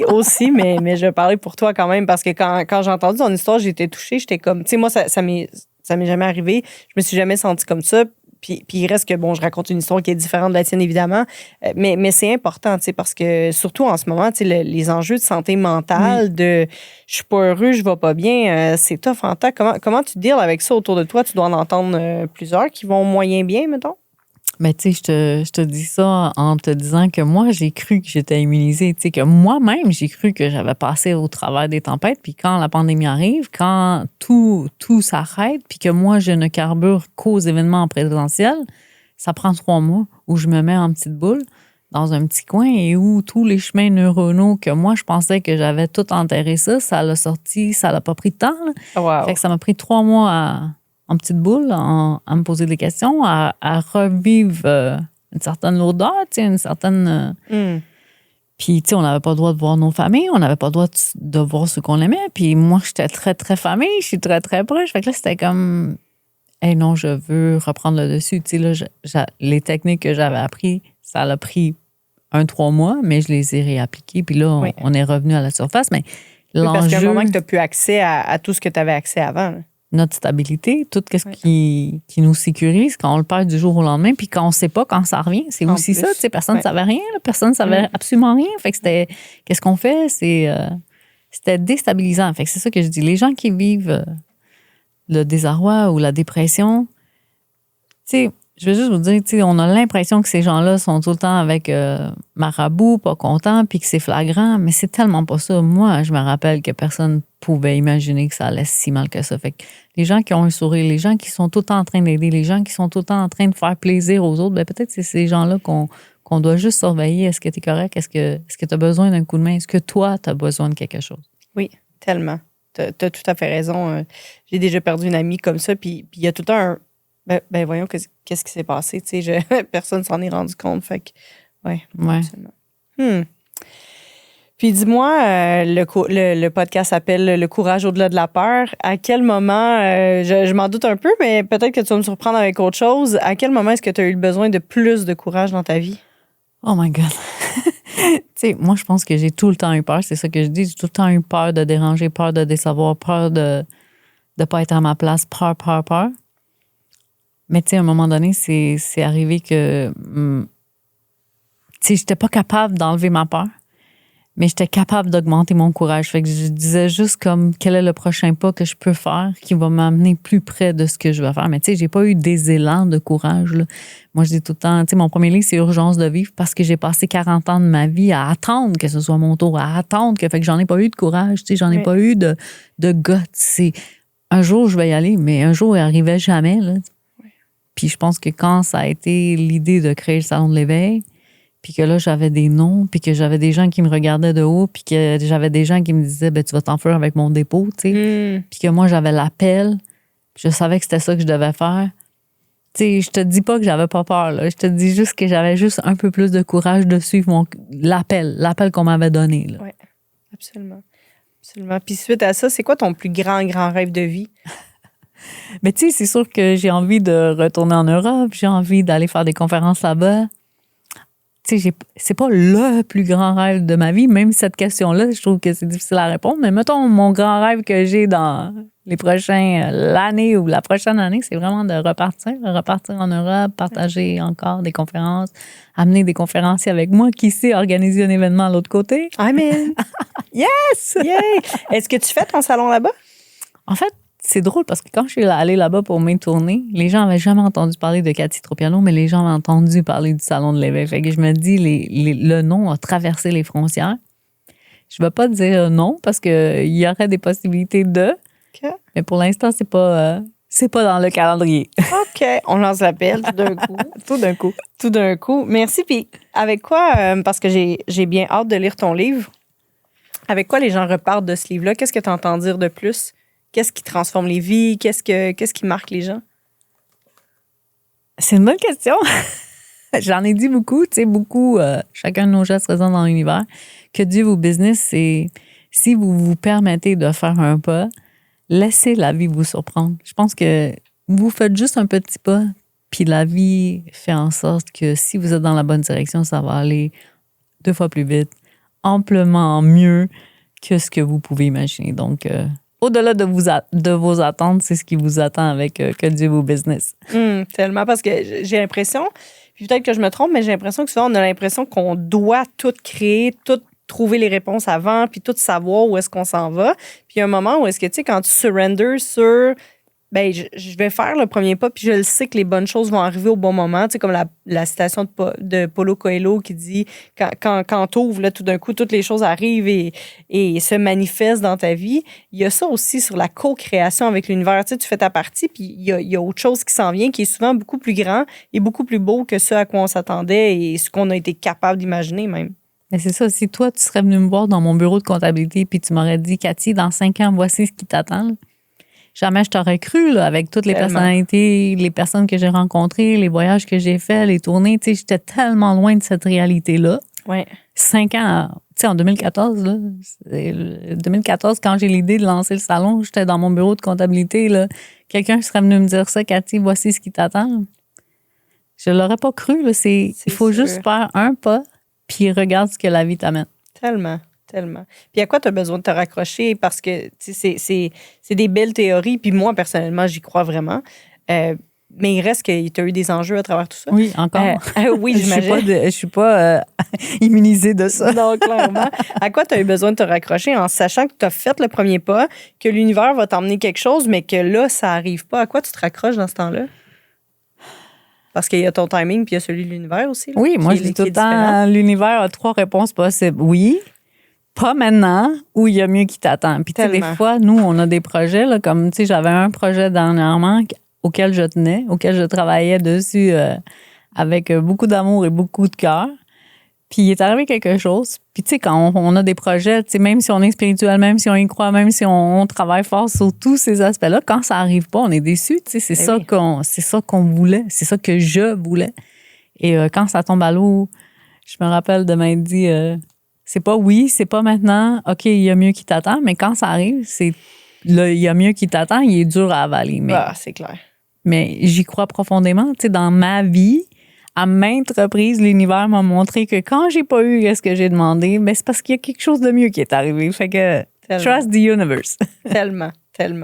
aussi, mais je parlais pour toi quand même parce que quand j'ai entendu ton histoire, j'étais touchée, j'étais comme, tu sais, moi, ça Ça m'est jamais arrivé. Je me suis jamais sentie comme ça. Puis il reste que, bon, je raconte une histoire qui est différente de la tienne, évidemment. Mais c'est important, tu sais, parce que surtout en ce moment, tu sais, les enjeux de santé mentale, de je suis pas heureux, je vais pas bien, c'est tough en temps. Comment tu deals avec ça autour de toi? Tu dois en entendre plusieurs qui vont moyen bien, mettons? Mais tu sais, je te dis ça en te disant que moi, j'ai cru que j'étais immunisée. Tu sais, que moi-même, j'ai cru que j'avais passé au travers des tempêtes. Puis quand la pandémie arrive, quand tout s'arrête, puis que moi, je ne carbure qu'aux événements en présentiel, ça prend 3 mois où je me mets en petite boule dans un petit coin et où tous les chemins neuronaux que moi, je pensais que j'avais tout enterré ça l'a sorti, ça l'a pas pris de temps. Là. Wow. Fait que ça m'a pris 3 mois en petite boule, à me poser des questions, à revivre une certaine lourdeur, une certaine... Puis, tu sais, on n'avait pas le droit de voir nos familles, on n'avait pas le droit de voir ceux qu'on aimait. Puis moi, j'étais très, très famille, je suis très, très proche. Fait que là, c'était comme, hey, non, je veux reprendre le dessus. Tu sais, là, les techniques que j'avais apprises, ça a pris 3 mois, mais je les ai réappliquées. Puis là, on est revenu à la surface. Mais l'enjeu... Parce qu'à un moment que tu n'as plus accès à tout ce que tu avais accès avant. Là. Notre stabilité, tout ce qui nous sécurise quand on le perd du jour au lendemain, puis quand on ne sait pas quand ça revient, c'est aussi ça. Tu sais, personne ne savait rien, là, personne ne savait absolument rien. Fait que c'était, qu'est-ce qu'on fait? C'était déstabilisant. Fait que c'est ça que je dis. Les gens qui vivent le désarroi ou la dépression, tu sais, je veux juste vous dire, tu sais, on a l'impression que ces gens-là sont tout le temps avec marabout, pas contents, puis que c'est flagrant, mais c'est tellement pas ça. Moi, je me rappelle que personne pouvait imaginer que ça allait si mal que ça. Fait que les gens qui ont un sourire, les gens qui sont tout le temps en train d'aider, les gens qui sont tout le temps en train de faire plaisir aux autres, ben peut-être c'est ces gens-là qu'on doit juste surveiller. Est-ce que tu es correct? Est-ce que tu as besoin d'un coup de main? Est-ce que toi, tu as besoin de quelque chose? Oui, tellement. Tu as tout à fait raison. J'ai déjà perdu une amie comme ça, puis il y a tout le temps un... Ben voyons, qu'est-ce qui s'est passé? Tu sais, personne s'en est rendu compte. Fait que, ouais. Absolument. Puis dis-moi, le podcast s'appelle Le courage au-delà de la peur. À quel moment, je m'en doute un peu, mais peut-être que tu vas me surprendre avec autre chose. À quel moment est-ce que tu as eu besoin de plus de courage dans ta vie? Oh my God! Tu sais, moi, je pense que j'ai tout le temps eu peur. C'est ça que je dis. J'ai tout le temps eu peur de déranger, peur de décevoir, peur de ne pas être à ma place, peur. Mais tu sais, à un moment donné, c'est arrivé que, tu sais, j'étais pas capable d'enlever ma peur, mais j'étais capable d'augmenter mon courage. Fait que je disais juste comme, quel est le prochain pas que je peux faire qui va m'amener plus près de ce que je veux faire. Mais tu sais, j'ai pas eu des élans de courage, là. Moi, je dis tout le temps, tu sais, mon premier livre, c'est Urgence de vivre parce que j'ai passé 40 ans de ma vie à attendre que ce soit mon tour, à attendre fait que j'en ai pas eu de courage, tu sais, j'en ai pas eu de guts. C'est, un jour, je vais y aller, mais un jour, il arrivait jamais, là. Puis je pense que quand ça a été l'idée de créer le Salon de l'éveil, puis que là, j'avais des noms, puis que j'avais des gens qui me regardaient de haut, puis que j'avais des gens qui me disaient, ben tu vas t'enfuir avec mon dépôt, tu sais. Puis que moi, j'avais l'appel, puis je savais que c'était ça que je devais faire. Tu sais, je te dis pas que j'avais pas peur, là. Je te dis juste que j'avais juste un peu plus de courage de suivre l'appel qu'on m'avait donné, là. Oui, absolument. Puis suite à ça, c'est quoi ton plus grand rêve de vie? Mais tu sais, c'est sûr que j'ai envie de retourner en Europe, j'ai envie d'aller faire des conférences là-bas. Tu sais, c'est pas le plus grand rêve de ma vie, même cette question-là, je trouve que c'est difficile à répondre. Mais mettons, mon grand rêve que j'ai dans l'année ou la prochaine année, c'est vraiment de repartir en Europe, partager encore des conférences, amener des conférenciers avec moi, qui sait organiser un événement à l'autre côté. Amen! Yes! Yay! Est-ce que tu fais ton salon là-bas? En fait, c'est drôle parce que quand je suis allée là-bas pour mes tournées, les gens n'avaient jamais entendu parler de Cathy Tropiano, mais les gens ont entendu parler du Salon de l'éveil. Fait que je me dis, le nom a traversé les frontières. Je ne vais pas dire non parce qu'il y aurait des possibilités de, mais pour l'instant, c'est pas dans le calendrier. OK. On lance l'appel tout d'un coup. Merci. Puis avec quoi, parce que j'ai bien hâte de lire ton livre, avec quoi les gens repartent de ce livre-là? Qu'est-ce que tu entends dire de plus? Qu'est-ce qui transforme les vies? Qu'est-ce qui marque les gens? C'est une bonne question. J'en ai dit beaucoup, tu sais, beaucoup. Chacun de nos gestes résonne dans l'univers. Que Dieu vous business, c'est si vous vous permettez de faire un pas, laissez la vie vous surprendre. Je pense que vous faites juste un petit pas, puis la vie fait en sorte que si vous êtes dans la bonne direction, ça va aller 2 fois plus vite, amplement mieux que ce que vous pouvez imaginer. Donc, au-delà de vos attentes, c'est ce qui vous attend avec Que Dieu vous business. Tellement, parce que j'ai l'impression, puis peut-être que je me trompe, mais j'ai l'impression que souvent, on a l'impression qu'on doit tout créer, tout trouver les réponses avant, puis tout savoir où est-ce qu'on s'en va. Puis il y a un moment où est-ce que, tu sais, quand tu surrenders sur ben je vais faire le premier pas, puis je le sais que les bonnes choses vont arriver au bon moment. Tu sais, comme la citation de Paulo Coelho qui dit quand t'ouvres, là, tout d'un coup, toutes les choses arrivent et se manifestent dans ta vie. Il y a ça aussi sur la co-création avec l'univers. Tu sais, tu fais ta partie, puis il y a autre chose qui s'en vient, qui est souvent beaucoup plus grand et beaucoup plus beau que ce à quoi on s'attendait et ce qu'on a été capable d'imaginer même. Mais c'est ça, si toi, tu serais venu me voir dans mon bureau de comptabilité puis tu m'aurais dit, Cathy, dans 5 ans, voici ce qui t'attend. Jamais je t'aurais cru, là, avec toutes les personnalités, les personnes que j'ai rencontrées, les voyages que j'ai faits, les tournées. Tu sais, j'étais tellement loin de cette réalité-là. Ouais. 5 ans, tu sais, en 2014, là, 2014, quand j'ai l'idée de lancer le salon, j'étais dans mon bureau de comptabilité, là. Quelqu'un serait venu me dire ça, Cathy, voici ce qui t'attend. Je l'aurais pas cru, là. Il faut juste faire un pas, puis regarde ce que la vie t'amène. Tellement. Puis à quoi tu as besoin de te raccrocher? Parce que c'est des belles théories, puis moi, personnellement, j'y crois vraiment. Mais il reste que tu as eu des enjeux à travers tout ça. Oui, encore. Oui, j'imagine. Je suis pas immunisée de ça. Non, clairement. À quoi tu as eu besoin de te raccrocher en sachant que tu as fait le premier pas, que l'univers va t'emmener quelque chose, mais que là, ça n'arrive pas? À quoi tu te raccroches dans ce temps-là? Parce qu'il y a ton timing, puis il y a celui de l'univers aussi. Là, oui, moi, je dis tout le temps, l'univers a 3 réponses possibles. Oui, pas maintenant, ou il y a mieux qui t'attend. Puis, tu sais, des fois, nous, on a des projets, là, comme, tu sais, j'avais un projet dernièrement auquel je tenais, auquel je travaillais dessus avec beaucoup d'amour et beaucoup de cœur. Puis, il est arrivé quelque chose. Puis, tu sais, quand on a des projets, tu sais, même si on est spirituel, même si on y croit, même si on travaille fort sur tous ces aspects-là, quand ça arrive pas, on est déçu. Tu sais, c'est ça qu'on voulait. C'est ça que je voulais. Et quand ça tombe à l'eau, je me rappelle de m'être dit... c'est pas oui, c'est pas maintenant, OK, il y a mieux qui t'attend, mais quand ça arrive, c'est là, il y a mieux qui t'attend, il est dur à avaler. Mais, c'est clair. Mais j'y crois profondément. Tu sais, dans ma vie, à maintes reprises, l'univers m'a montré que quand j'ai pas eu ce que j'ai demandé, ben c'est parce qu'il y a quelque chose de mieux qui est arrivé. Fait que trust the universe. Tellement.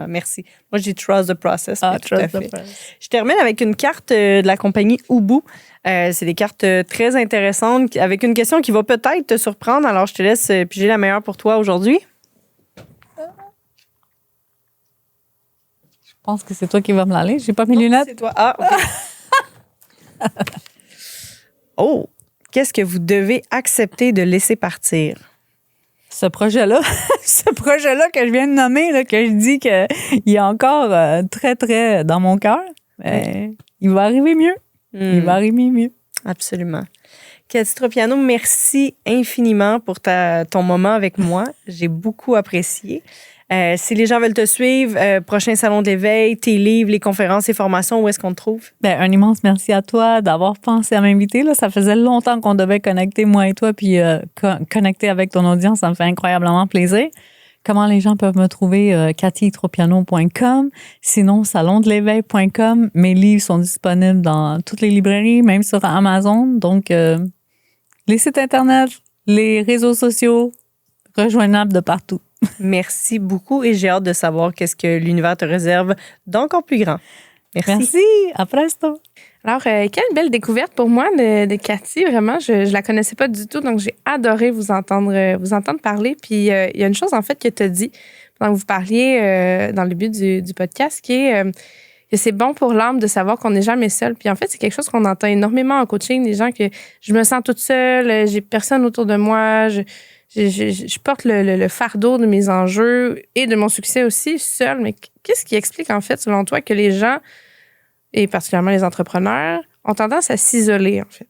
Merci. Moi, je dis trust the process. Trust the process. Je termine avec une carte de la compagnie Ubu. C'est des cartes très intéressantes avec une question qui va peut-être te surprendre. Alors, je te laisse piger la meilleure pour toi aujourd'hui. Je pense que c'est toi qui vas me l'aller. J'ai pas mes lunettes. C'est toi. Ah, OK. Oh! Qu'est-ce que vous devez accepter de laisser partir? Ce projet-là que je viens de nommer, là, que je dis qu'il est encore très, très dans mon cœur, il va arriver mieux. Il va arriver mieux. Absolument. Cathy Tropiano, merci infiniment pour ton moment avec moi. J'ai beaucoup apprécié. Si les gens veulent te suivre, prochain Salon de l'éveil, tes livres, les conférences et formations, où est-ce qu'on te trouve? Ben, un immense merci à toi d'avoir pensé à m'inviter. Là. Ça faisait longtemps qu'on devait connecter, moi et toi, puis connecter avec ton audience. Ça me fait incroyablement plaisir. Comment les gens peuvent me trouver? cathytropiano.com. Sinon, salondeleveil.com. Mes livres sont disponibles dans toutes les librairies, même sur Amazon. Donc, les sites Internet, les réseaux sociaux, rejoignables de partout. Merci beaucoup et j'ai hâte de savoir qu'est-ce que l'univers te réserve d'encore plus grand. Merci. À presto. Alors, quelle belle découverte pour moi de Cathy. Vraiment, je la connaissais pas du tout, donc j'ai adoré vous entendre parler. Puis, il y a une chose, en fait, que tu as dit pendant que vous parliez dans le début du podcast, qui est que c'est bon pour l'âme de savoir qu'on n'est jamais seul. Puis, en fait, c'est quelque chose qu'on entend énormément en coaching, des gens que je me sens toute seule, j'ai personne autour de moi, je porte le fardeau de mes enjeux et de mon succès aussi seule. Mais qu'est-ce qui explique, en fait, selon toi, que les gens, et particulièrement les entrepreneurs, ont tendance à s'isoler, en fait?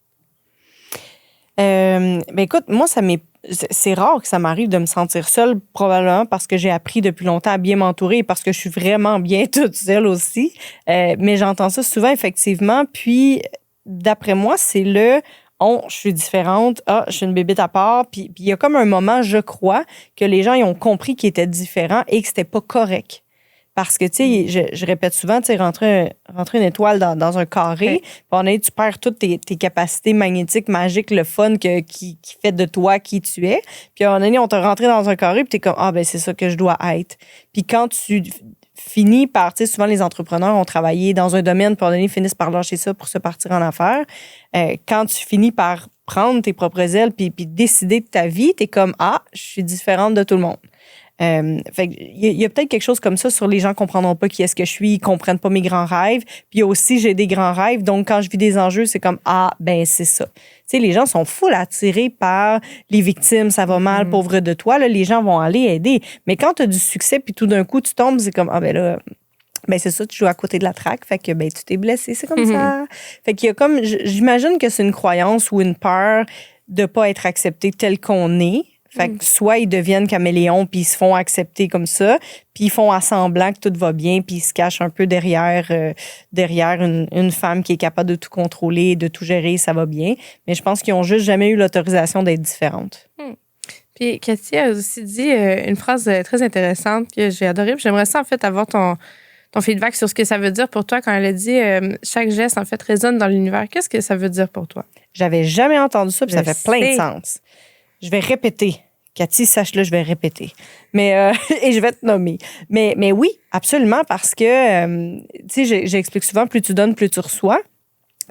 Ben écoute, moi, c'est rare que ça m'arrive de me sentir seule, probablement parce que j'ai appris depuis longtemps à bien m'entourer et parce que je suis vraiment bien toute seule aussi. Mais j'entends ça souvent, effectivement. Puis, d'après moi, c'est je suis différente, je suis une bébête à part. Puis il y a comme un moment, je crois, que les gens ils ont compris qu'ils étaient différents et que c'était pas correct. Parce que, tu sais, je répète souvent, tu sais, rentrer une étoile dans un carré, puis on est, tu perds toutes tes capacités magnétiques, magiques, le fun qui fait de toi qui tu es. Puis à un moment donné, on t'a rentré dans un carré, puis t'es comme, ah, ben c'est ça que je dois être. Puis quand tu finis par, tu sais, souvent les entrepreneurs ont travaillé dans un domaine, puis à un moment donné, ils finissent par lâcher ça pour se partir en affaires. Quand tu finis par prendre tes propres ailes, puis décider de ta vie, t'es comme, ah, je suis différente de tout le monde. Fait il y a peut-être quelque chose comme ça sur les gens comprendront pas qui est-ce que je suis, ils comprennent pas mes grands rêves. Puis aussi, j'ai des grands rêves, donc quand je vis des enjeux, c'est comme ah ben c'est ça. Tu sais, les gens sont full attirés par les victimes, ça va mal, pauvre de toi. Là, les gens vont aller aider. Mais quand tu as du succès, puis tout d'un coup tu tombes, c'est comme ah ben là. Ben c'est ça, tu joues à côté de la traque, fait que ben tu t'es blessé, c'est comme ça. Fait qu'il y a comme, j'imagine que c'est une croyance ou une peur de pas être accepté tel qu'on est. Fait que soit ils deviennent caméléons puis ils se font accepter comme ça, puis ils font à semblant que tout va bien puis ils se cachent un peu derrière une femme qui est capable de tout contrôler, de tout gérer, ça va bien. Mais je pense qu'ils ont juste jamais eu l'autorisation d'être différentes. Puis Cathy a aussi dit une phrase très intéressante que j'ai adorée. Puis j'aimerais ça en fait avoir ton feedback sur ce que ça veut dire pour toi quand elle a dit chaque geste en fait résonne dans l'univers. Qu'est-ce que ça veut dire pour toi? J'avais jamais entendu ça, puis ça fait plein de sais. sens. Je vais répéter. Cathy, sache-le, je vais répéter. Mais, et je vais te nommer. Mais oui, absolument, parce que, tu sais, j'explique souvent, plus tu donnes, plus tu reçois.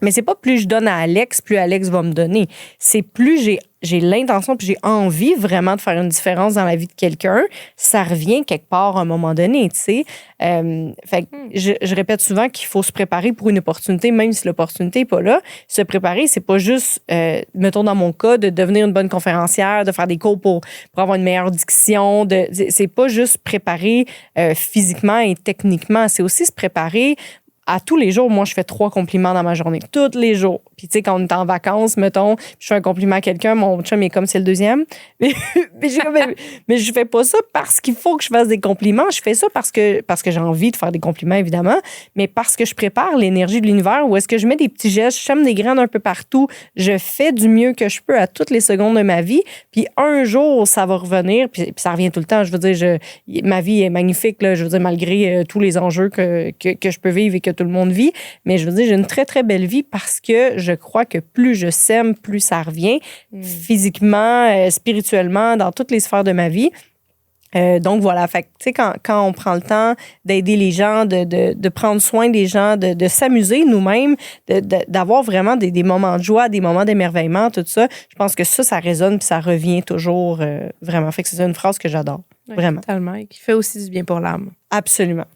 Mais c'est pas plus je donne à Alex, plus Alex va me donner. C'est plus j'ai l'intention puis j'ai envie vraiment de faire une différence dans la vie de quelqu'un, ça revient quelque part à un moment donné, tu sais. Fait que je répète souvent qu'il faut se préparer pour une opportunité, même si l'opportunité n'est pas là. Se préparer, c'est pas juste, mettons dans mon cas, de devenir une bonne conférencière, de faire des cours pour avoir une meilleure diction. C'est pas juste préparer physiquement et techniquement, c'est aussi se préparer. À tous les jours, moi, je fais 3 compliments dans ma journée. Tous les jours. Puis, tu sais, quand on est en vacances, mettons, je fais un compliment à quelqu'un, mon chum est comme c'est le deuxième. Mais je fais pas ça parce qu'il faut que je fasse des compliments. Je fais ça parce que j'ai envie de faire des compliments, évidemment, mais parce que je prépare l'énergie de l'univers où est-ce que je mets des petits gestes, je sème des graines un peu partout. Je fais du mieux que je peux à toutes les secondes de ma vie. Puis, un jour, ça va revenir. Puis ça revient tout le temps. Je veux dire, ma vie est magnifique, là. Je veux dire, malgré tous les enjeux que je peux vivre et que tout le monde vit. Mais je veux dire, j'ai une très, très belle vie parce que je crois que plus je sème, plus ça revient. Physiquement, spirituellement, dans toutes les sphères de ma vie. Donc voilà, fait que tu sais, quand on prend le temps d'aider les gens, de prendre soin des gens, de s'amuser nous-mêmes, d'avoir vraiment des moments de joie, des moments d'émerveillement, tout ça, je pense que ça résonne puis ça revient toujours vraiment. Fait que c'est une phrase que j'adore, Ouais, vraiment. Totalement. Et qui fait aussi du bien pour l'âme. Absolument.